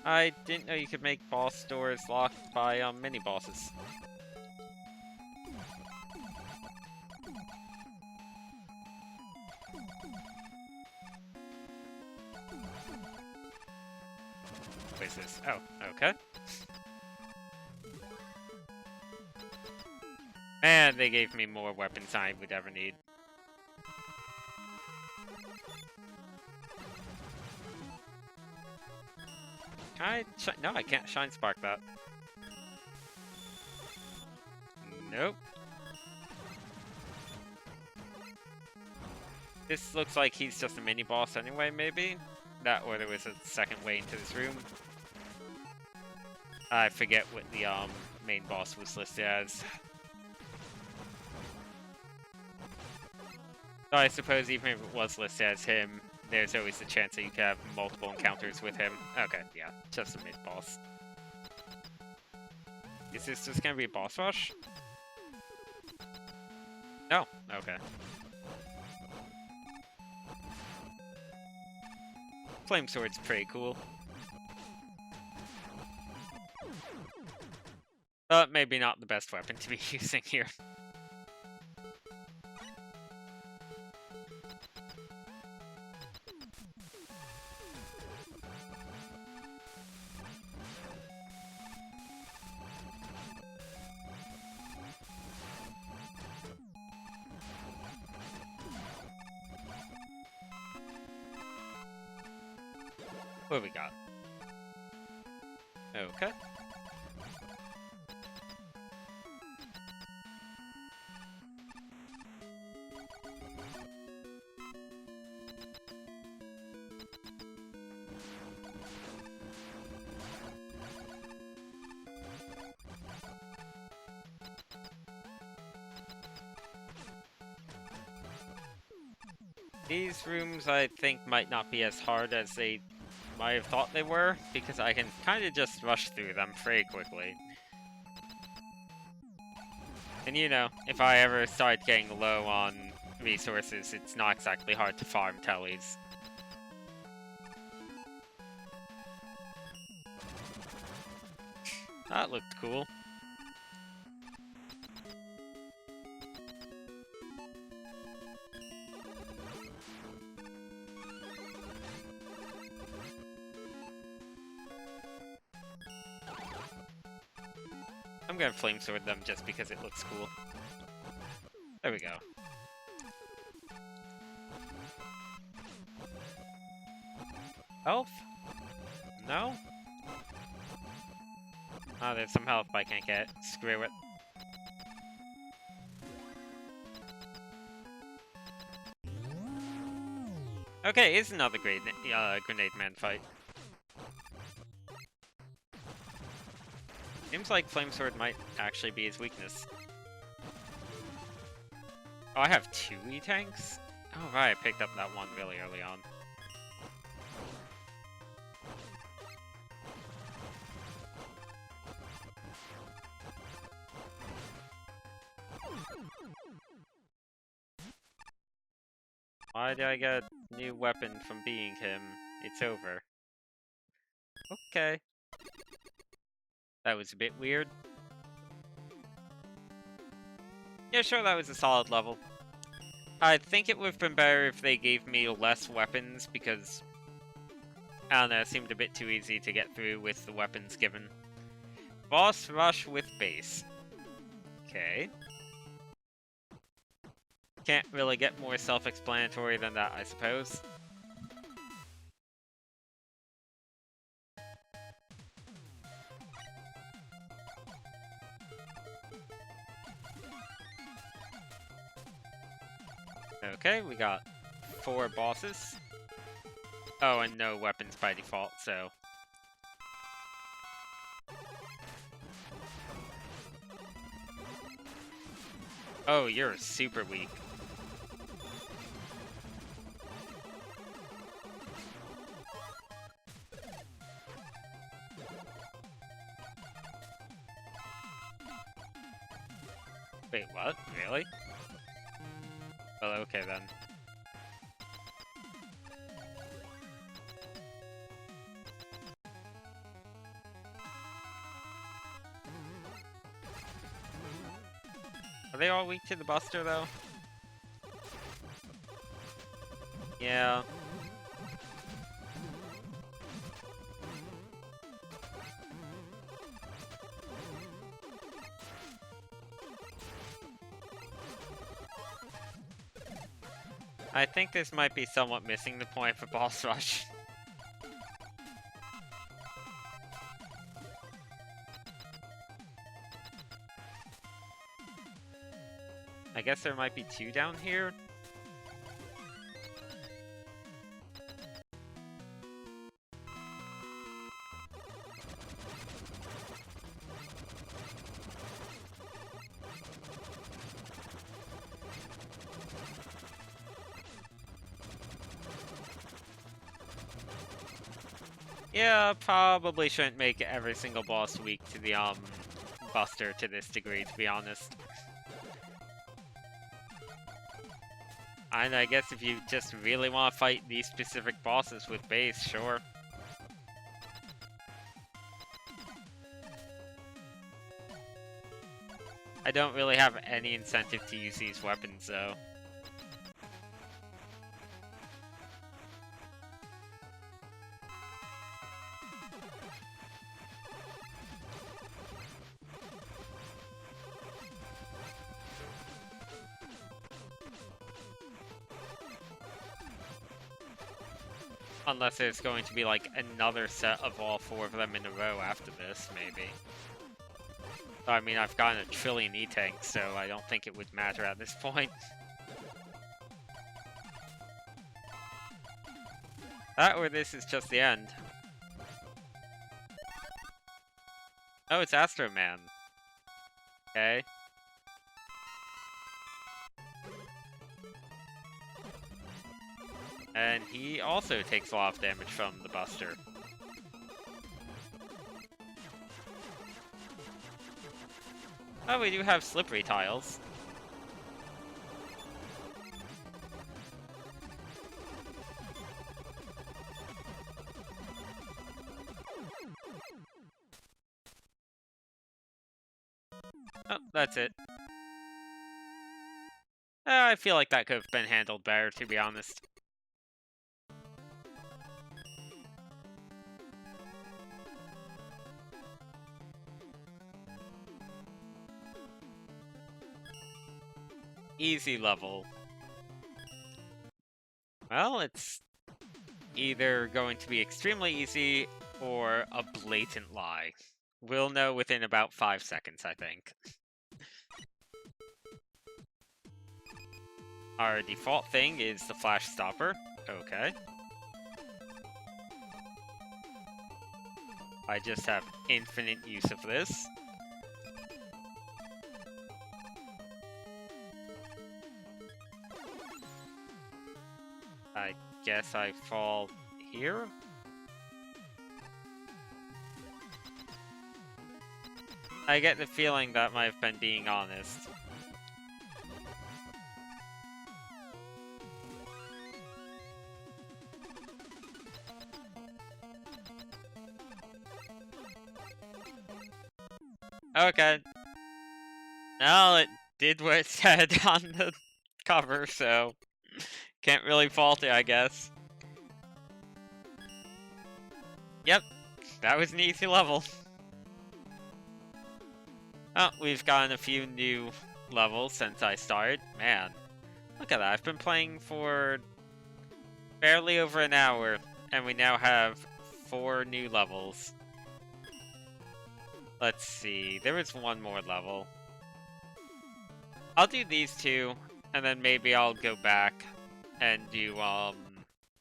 I didn't know you could make boss doors locked by mini-bosses. What is this? Oh, okay. And they gave me more weapons I would ever need. Can I no, I can't Shine Spark that. Nope. This looks like he's just a mini-boss anyway, maybe? That, or there was a second way into this room. I forget what the main boss was listed as. So I suppose even if it was listed as him, there's always the chance that you could have multiple encounters with him. Okay, yeah, just a mid-boss. Is this just gonna be a boss rush? No, okay. Flame Sword's pretty cool. But maybe not the best weapon to be using here. What do we got? Okay. These rooms, I think, might not be as hard as they might have thought they were, because I can kind of just rush through them pretty quickly. And you know, if I ever start getting low on resources, it's not exactly hard to farm tellies. That looked cool. I'm gonna flame sword them just because it looks cool. There we go. Health? No? Oh, there's some health, but I can't get it. Screw it. Okay, it's another Grenade Man fight. Seems like Flame Sword might actually be his weakness. Oh, I have 2 E-tanks? Oh right, I picked up that one really early on. Why did I get a new weapon from being him? It's over. Okay. That was a bit weird. Yeah, sure, that was a solid level. I think it would have been better if they gave me less weapons, because, I don't know, it seemed a bit too easy to get through with the weapons given. Boss rush with base. Okay. Can't really get more self-explanatory than that, I suppose. Okay, we got 4 bosses. Oh, and no weapons by default, so... Oh, you're super weak. Wait, what? Really? Well, okay then. Are they all weak to the Buster, though? Yeah. I think this might be somewhat missing the point for boss rush. I guess there might be 2 down here. Yeah, probably shouldn't make every single boss weak to the Buster to this degree, to be honest. And I guess if you just really want to fight these specific bosses with base, sure. I don't really have any incentive to use these weapons, though. Unless there's going to be, like, another set of all 4 of them in a row after this, maybe. I mean, I've gotten a trillion E-tanks, so I don't think it would matter at this point. That or this is just the end. Oh, it's Astro Man. Okay. And he also takes a lot of damage from the Buster. Oh, we do have slippery tiles. Oh, that's it. I feel like that could have been handled better, to be honest. Easy level. Well, it's either going to be extremely easy or a blatant lie. We'll know within about 5 seconds, I think. Our default thing is the flash stopper. Okay. I just have infinite use of this. I guess I fall here? I get the feeling that might have been being honest. Okay. Well, it did what it said on the cover, so can't really fault it, I guess. Yep, that was an easy level. Oh, we've gotten a few new levels since I started. Man, Look at that, I've been playing for barely over an hour, and we now have 4 new levels. Let's see, there was one more level. I'll do these 2, and then maybe I'll go back and do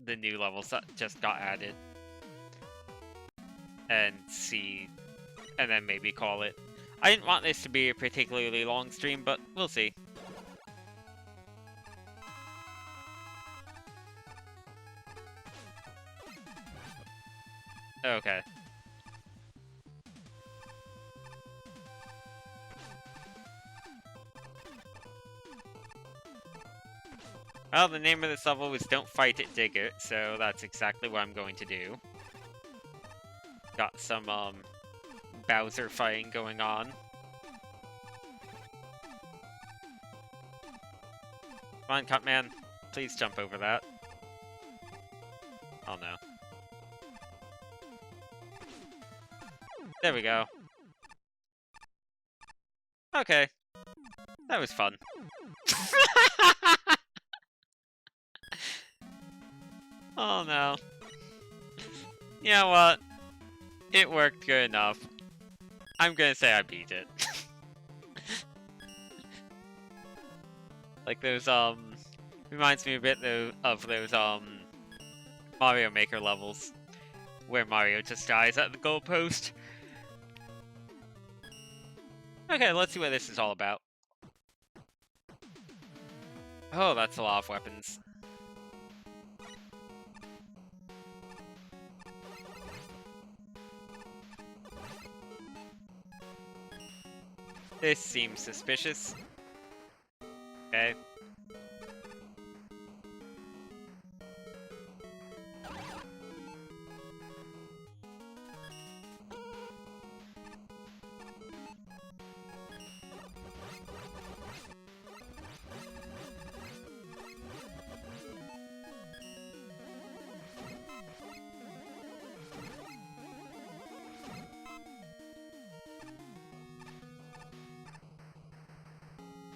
the new levels that just got added. And see, and then maybe call it. I didn't want this to be a particularly long stream, but we'll see. Okay. Well, the name of this level was Don't Fight It, Dig It, so that's exactly what I'm going to do. Got some, Bowser fighting going on. Come on, Cutman. Please jump over that. Oh no. There we go. Okay. That was fun. Oh no. You know what? It worked good enough. I'm gonna say I beat it. Like those, reminds me a bit of those, Mario Maker levels. Where Mario just dies at the goalpost. Okay, let's see what this is all about. Oh, that's a lot of weapons. This seems suspicious. Okay.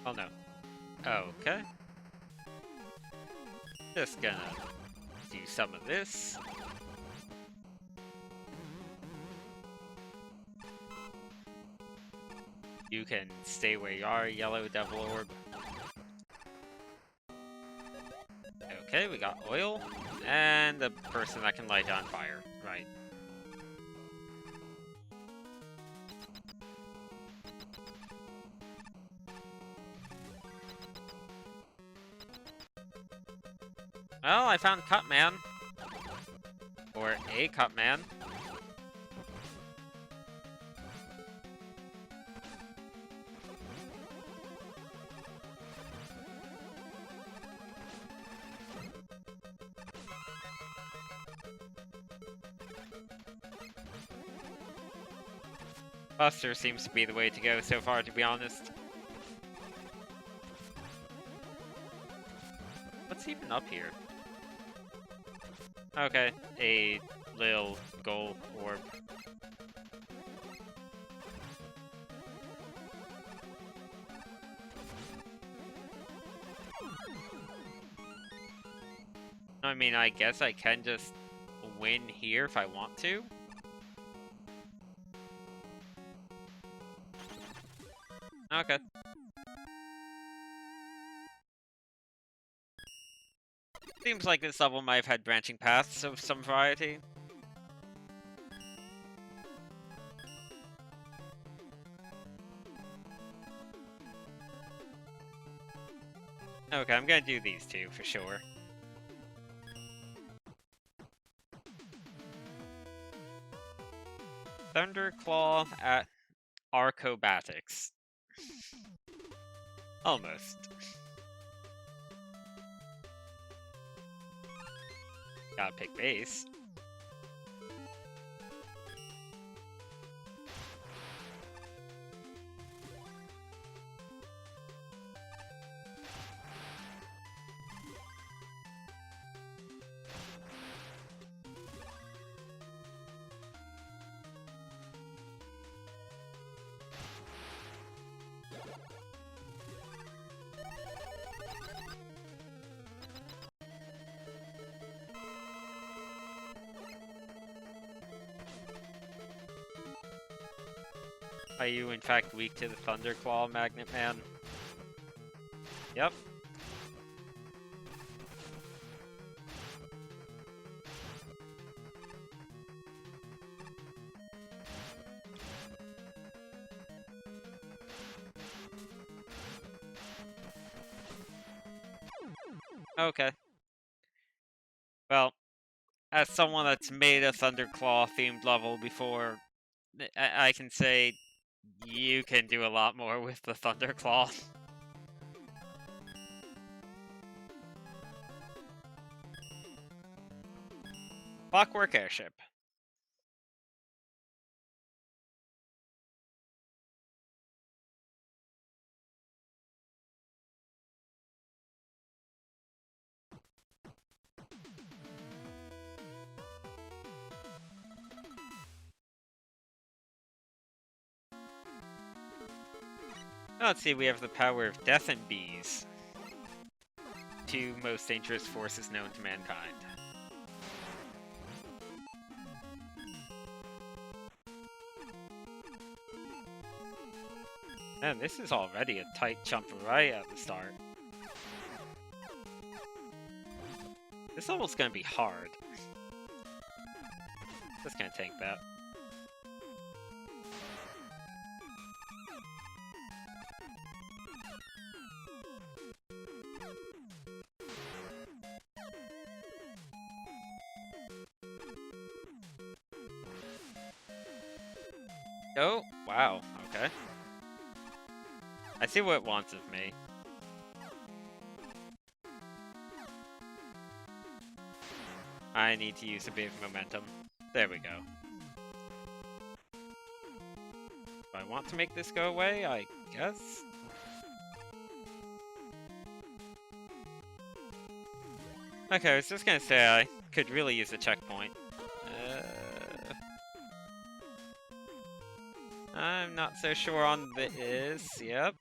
Oh no. Okay. Just gonna do some of this. You can stay where you are, Yellow Devil Orb. Okay, we got oil, and a person that can light on fire. Right. Well, I found Cutman. Or a Cutman. Buster seems to be the way to go so far, to be honest. What's even up here? Okay, a little gold orb. I mean, I guess I can just win here if I want to. Okay. Seems like this level might have had branching paths of some variety. Okay, I'm gonna do these 2 for sure. Thunderclaw at Arcobatics. Almost. Gotta pick base. Are you in fact weak to the Thunderclaw, Magnet Man? Yep. Okay. Well, as someone that's made a Thunderclaw themed level before, I can say you can do a lot more with the Thunderclaw. Clockwork Airship. Let's see, we have the power of Death and Bees. Two most dangerous forces known to mankind. Man, this is already a tight jump right at the start. This level's gonna be hard. Just gonna tank that. Oh, wow, okay. I see what it wants of me. I need to use a bit of momentum. There we go. Do I want to make this go away? I guess? Okay, I was just gonna say I could really use a checkpoint. I'm not so sure on this. Yep.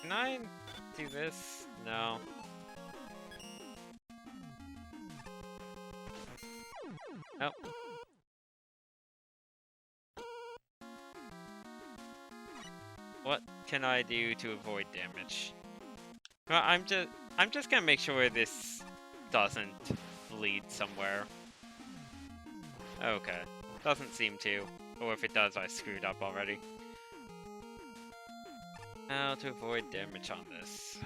Can I do this? No. Nope. What can I do to avoid damage? Well, I'm just gonna make sure this doesn't lead somewhere. Okay. Doesn't seem to. Or if it does, I screwed up already. How to avoid damage on this.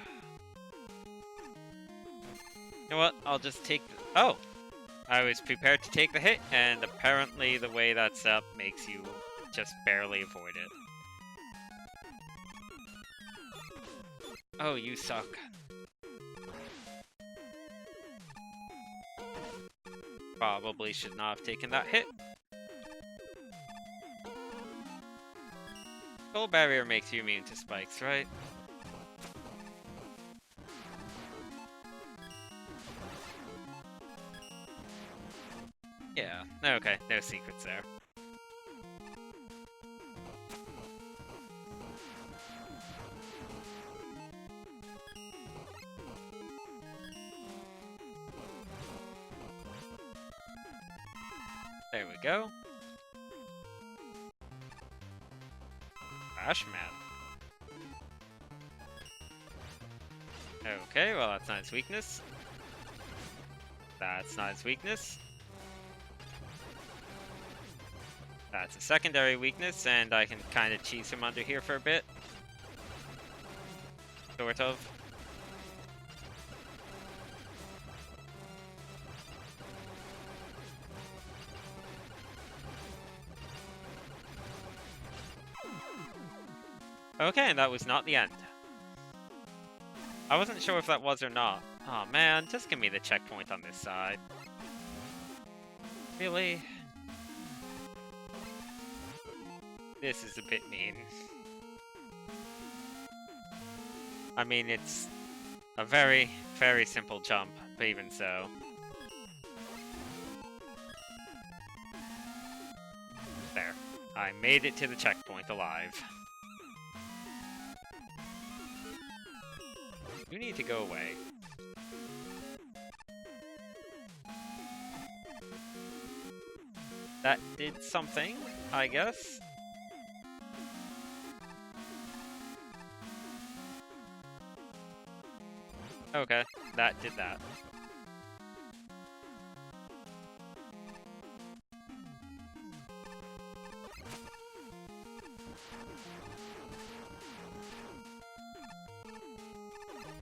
You know what? I'll just take the... Oh! I was prepared to take the hit, and apparently the way that's set up makes you just barely avoid it. Oh, you suck. Probably should not have taken that hit. Full barrier makes you immune to spikes, right? Yeah, okay, no secrets there. There we go. Ashman. Okay, well that's not its weakness. That's not its weakness. That's a secondary weakness, and I can kind of cheese him under here for a bit. Sort of. Okay, and that was not the end. I wasn't sure if that was or not. Oh man, just give me the checkpoint on this side. Really? This is a bit mean. I mean, it's a very, very simple jump, but even so. There. I made it to the checkpoint alive. You need to go away. That did something, I guess. Okay, that did that.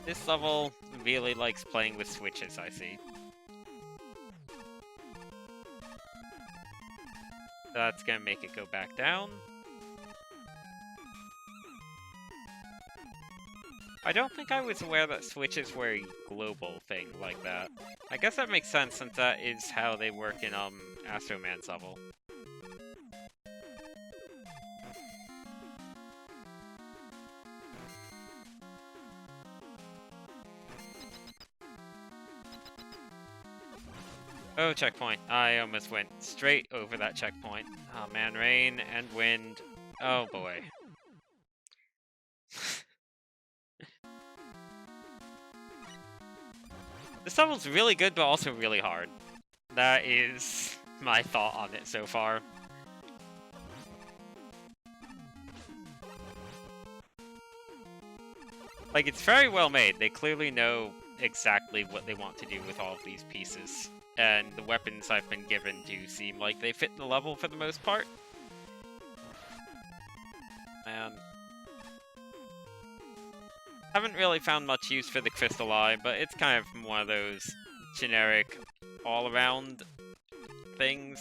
This level really likes playing with switches, I see. That's gonna make it go back down. I don't think I was aware that switches were a global thing like that. I guess that makes sense since that is how they work in Astro Man's level. Oh, checkpoint. I almost went straight over that checkpoint. Oh man, rain and wind. Oh boy. This level's really good, but also really hard. That is my thought on it so far. Like, it's very well made. They clearly know exactly what they want to do with all of these pieces. And the weapons I've been given do seem like they fit the level for the most part. Man. Haven't really found much use for the Crystal Eye, but it's kind of one of those generic all-around things.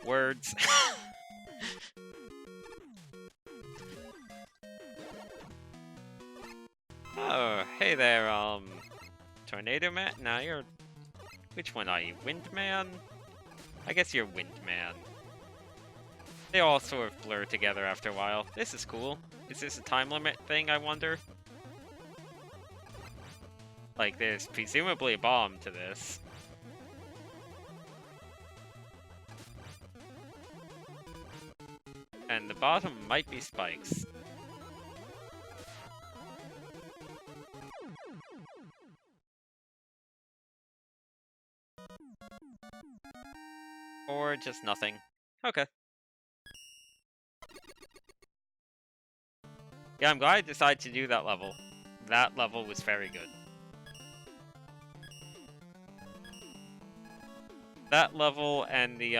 Words. Oh, hey there, Tornado Man? Nah, you're... Which one are you? Windman? I guess you're Windman. They all sort of blur together after a while. This is cool. Is this a time limit thing, I wonder? Like, there's presumably a bomb to this. And the bottom might be spikes. Or just nothing. Okay. Yeah, I'm glad I decided to do that level. That level was very good. That level and the,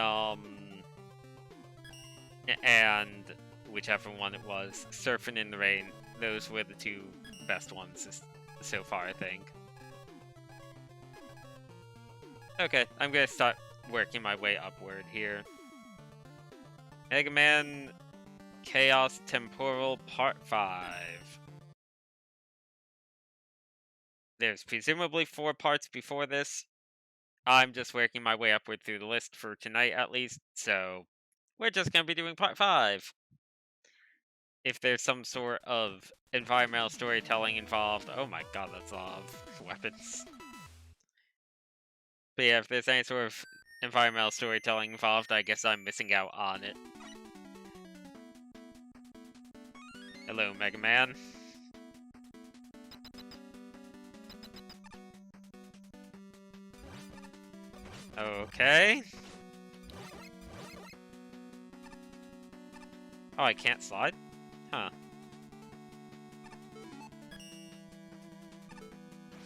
and whichever one it was, Surfin' in the Rain, those were the two best ones so far, I think. Okay, I'm gonna start working my way upward here. MegaMan Caos Temporal Part 5. There's presumably 4 parts before this. I'm just working my way upward through the list for tonight at least, so we're just gonna be doing Part 5. If there's some sort of environmental storytelling involved, oh my god, that's a lot of weapons. But yeah, if there's any sort of environmental storytelling involved, I guess I'm missing out on it. Hello, MegaMan. Okay. Oh, I can't slide? Huh.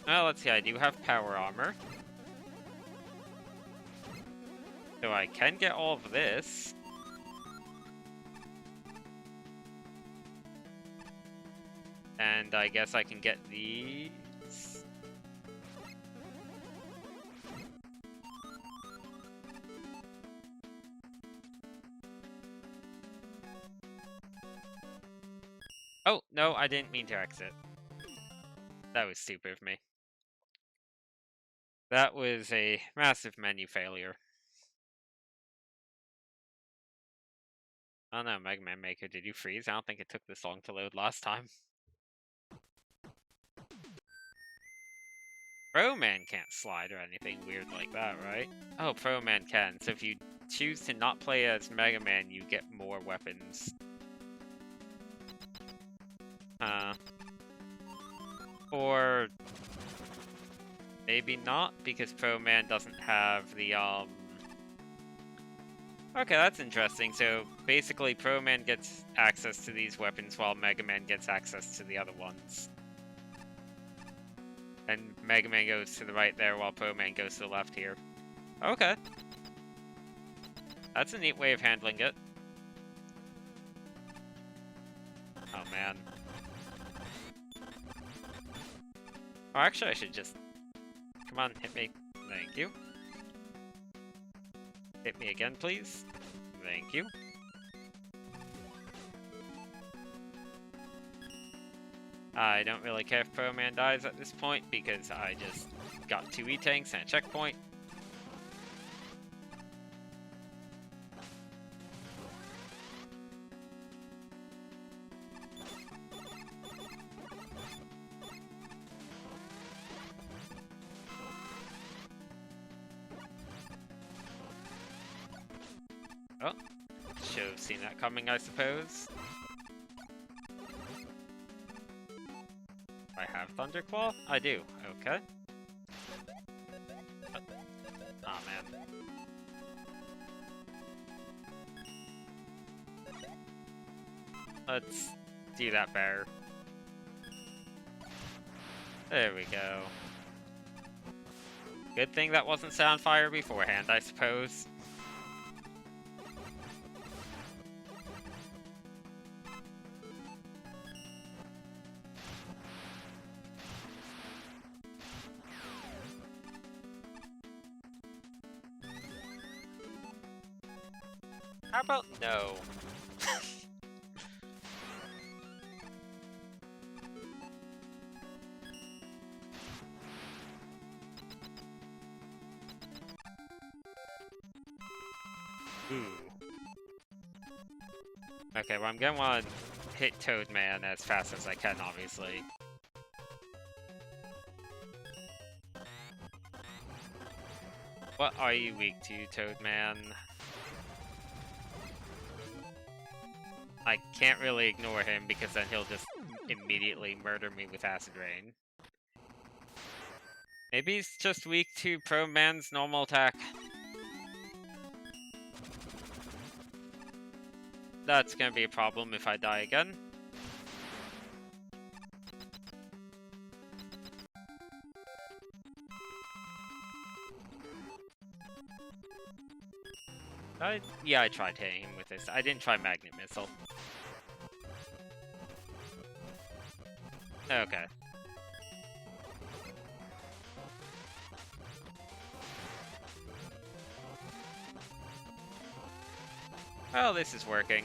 Well, let's see, I do have power armor. So I can get all of this. And I guess I can get these. Oh, no, I didn't mean to exit. That was stupid of me. That was a massive menu failure. Oh no, MegaMan Maker, did you freeze? I don't think it took this long to load last time. Pro Man can't slide or anything weird like that, right? Oh, Pro Man can. So if you choose to not play as MegaMan, you get more weapons. Or maybe not, because Pro Man doesn't have the Okay, that's interesting. So basically, Pro Man gets access to these weapons while Mega Man gets access to the other ones. And Mega Man goes to the right there while Pro Man goes to the left here. Okay. That's a neat way of handling it. Oh, man. Oh, actually, I should just... Come on, hit me. Thank you. Hit me again, please. Thank you. I don't really care if Pro Man dies at this point, because I just got 2 E-tanks and a checkpoint. Oh, should have seen that coming, I suppose. I have Thunderclaw? I do, okay. Oh, man. Let's do that better. There we go. Good thing that wasn't Soundfire beforehand, I suppose. How about no? Ooh. Okay, well I'm gonna want to hit Toadman as fast as I can, obviously. What are you weak to, Toadman? I can't really ignore him because then he'll just immediately murder me with Acid Rain. Maybe he's just weak to Pro Man's normal attack. That's gonna be a problem if I die again. Yeah, I tried hitting him with this. I didn't try Magnet Missile. Okay. Well, this is working.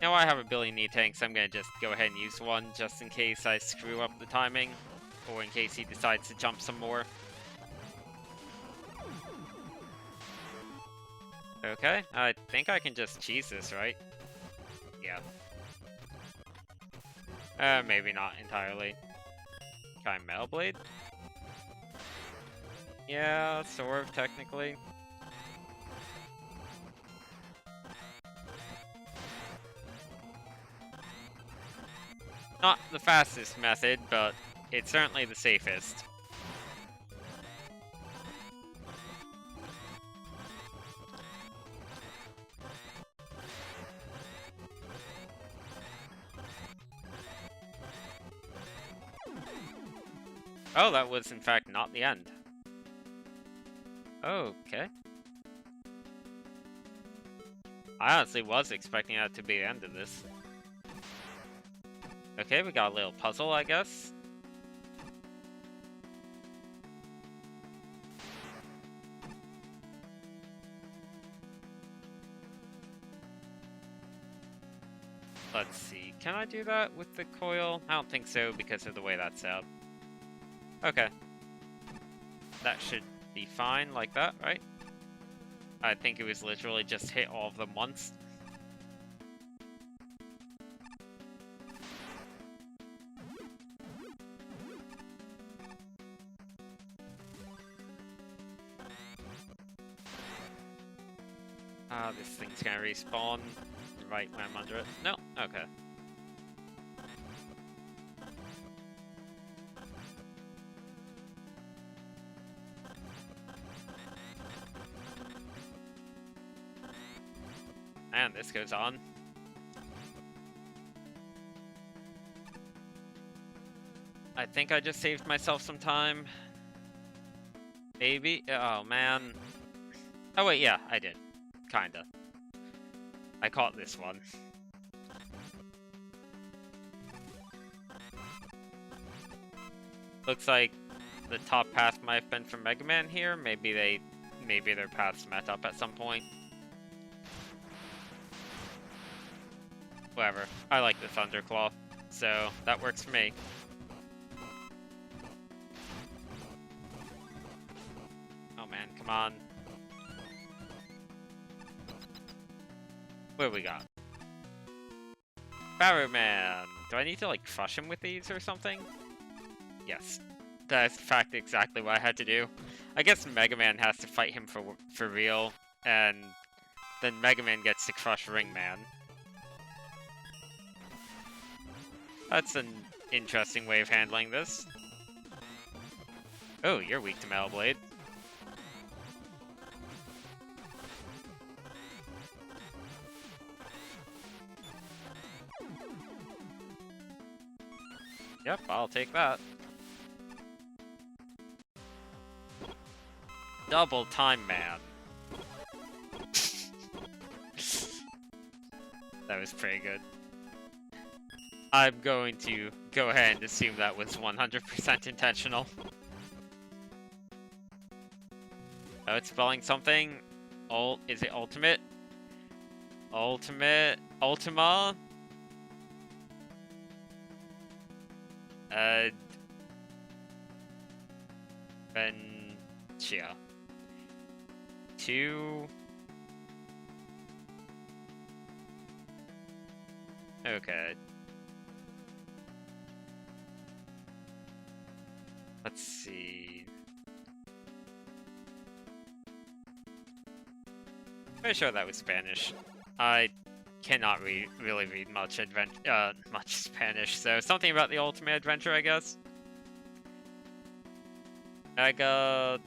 Now I have a billion E-tanks, I'm gonna just go ahead and use one just in case I screw up the timing, or in case he decides to jump some more. Okay, I think I can just cheese this, right? Yeah. Maybe not entirely. Try Metal Blade? Yeah, sort of, technically. Not the fastest method, but it's certainly the safest. Oh, that was in fact not the end. Okay. I honestly was expecting that to be the end of this. Okay, we got a little puzzle, I guess. Let's see, can I do that with the coil? I don't think so because of the way that's set up. Okay. That should be fine like that, right? I think it was literally just hit all of them once. This thing's gonna respawn right when I'm under it. No? Okay. man, this goes on. I think I just saved myself some time. Maybe? Oh, man. Oh, wait, yeah, I did. Kinda. I caught this one. Looks like the top path might have been from MegaMan here. Maybe their paths met up at some point. Whatever. I like the Thunderclaw, so that works for me. Oh man, come on. What do we got? Barrow Man. Do I need to, like, crush him with these or something? Yes. That's, in fact, exactly what I had to do. I guess MegaMan has to fight him for real, and then MegaMan gets to crush Ringman. That's an interesting way of handling this. Oh, you're weak to Metal Blade. Yep, I'll take that. Double Time Man. That was pretty good. I'm going to go ahead and assume that was 100% intentional. Oh, it's spelling something. Is it ultimate? Ultima? Ventia. 2. Okay. Let's see. Pretty sure that was Spanish. I cannot really read much Spanish, so something about the ultimate adventure, I guess. Mega.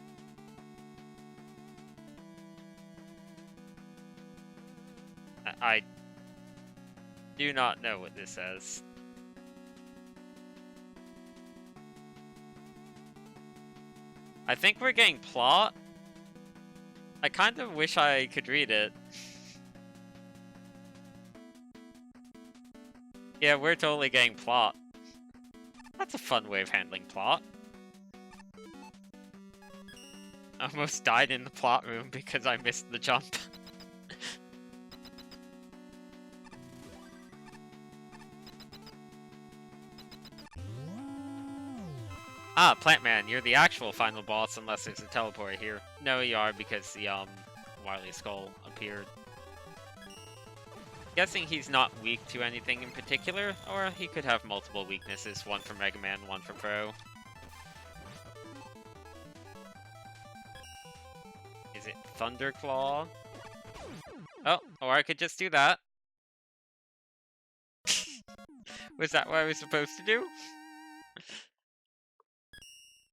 I do not know what this says. I think we're getting plot. I kind of wish I could read it. Yeah, we're totally getting plot. That's a fun way of handling plot. Almost died in the plot room because I missed the jump. Ah, Plant Man, you're the actual final boss unless there's a teleporter here. No, you are because the Wily Skull appeared. Guessing he's not weak to anything in particular, or he could have multiple weaknesses, one for Mega Man, one for Pro. Is it Thunderclaw? Oh, or I could just do that. Was that what I was supposed to do?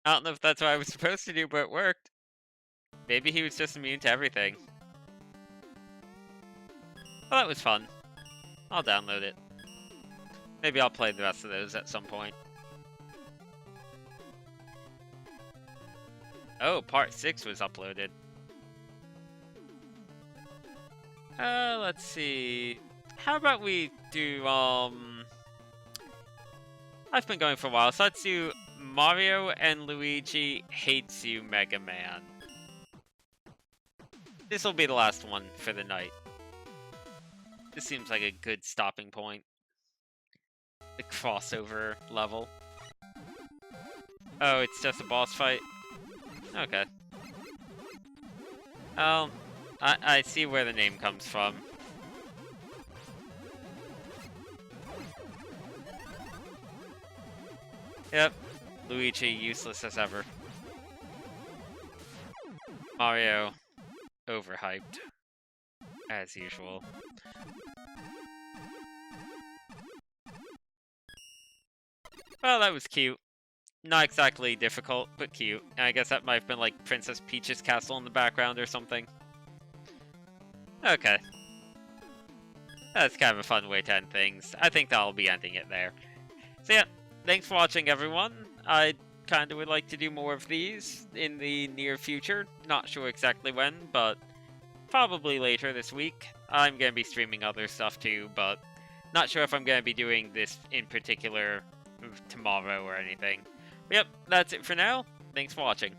I don't know if that's what I was supposed to do, but it worked. Maybe he was just immune to everything. Well, that was fun. I'll download it. Maybe I'll play the rest of those at some point. Oh, Part 6 was uploaded. Let's see. How about we do, I've been going for a while, so let's do Mario and Luigi Hates You Mega Man. This will be the last one for the night. This seems like a good stopping point. The crossover level. Oh, it's just a boss fight? Okay. I see where the name comes from. Yep. Luigi, useless as ever. Mario, overhyped. As usual. Well, that was cute. Not exactly difficult, but cute. And I guess that might have been like Princess Peach's castle in the background or something. Okay. That's kind of a fun way to end things. I think I'll be ending it there. So yeah, thanks for watching, everyone. I kind of would like to do more of these in the near future. Not sure exactly when, but probably later this week. I'm going to be streaming other stuff too, but not sure if I'm going to be doing this in particular tomorrow or anything. But yep, that's it for now. Thanks for watching.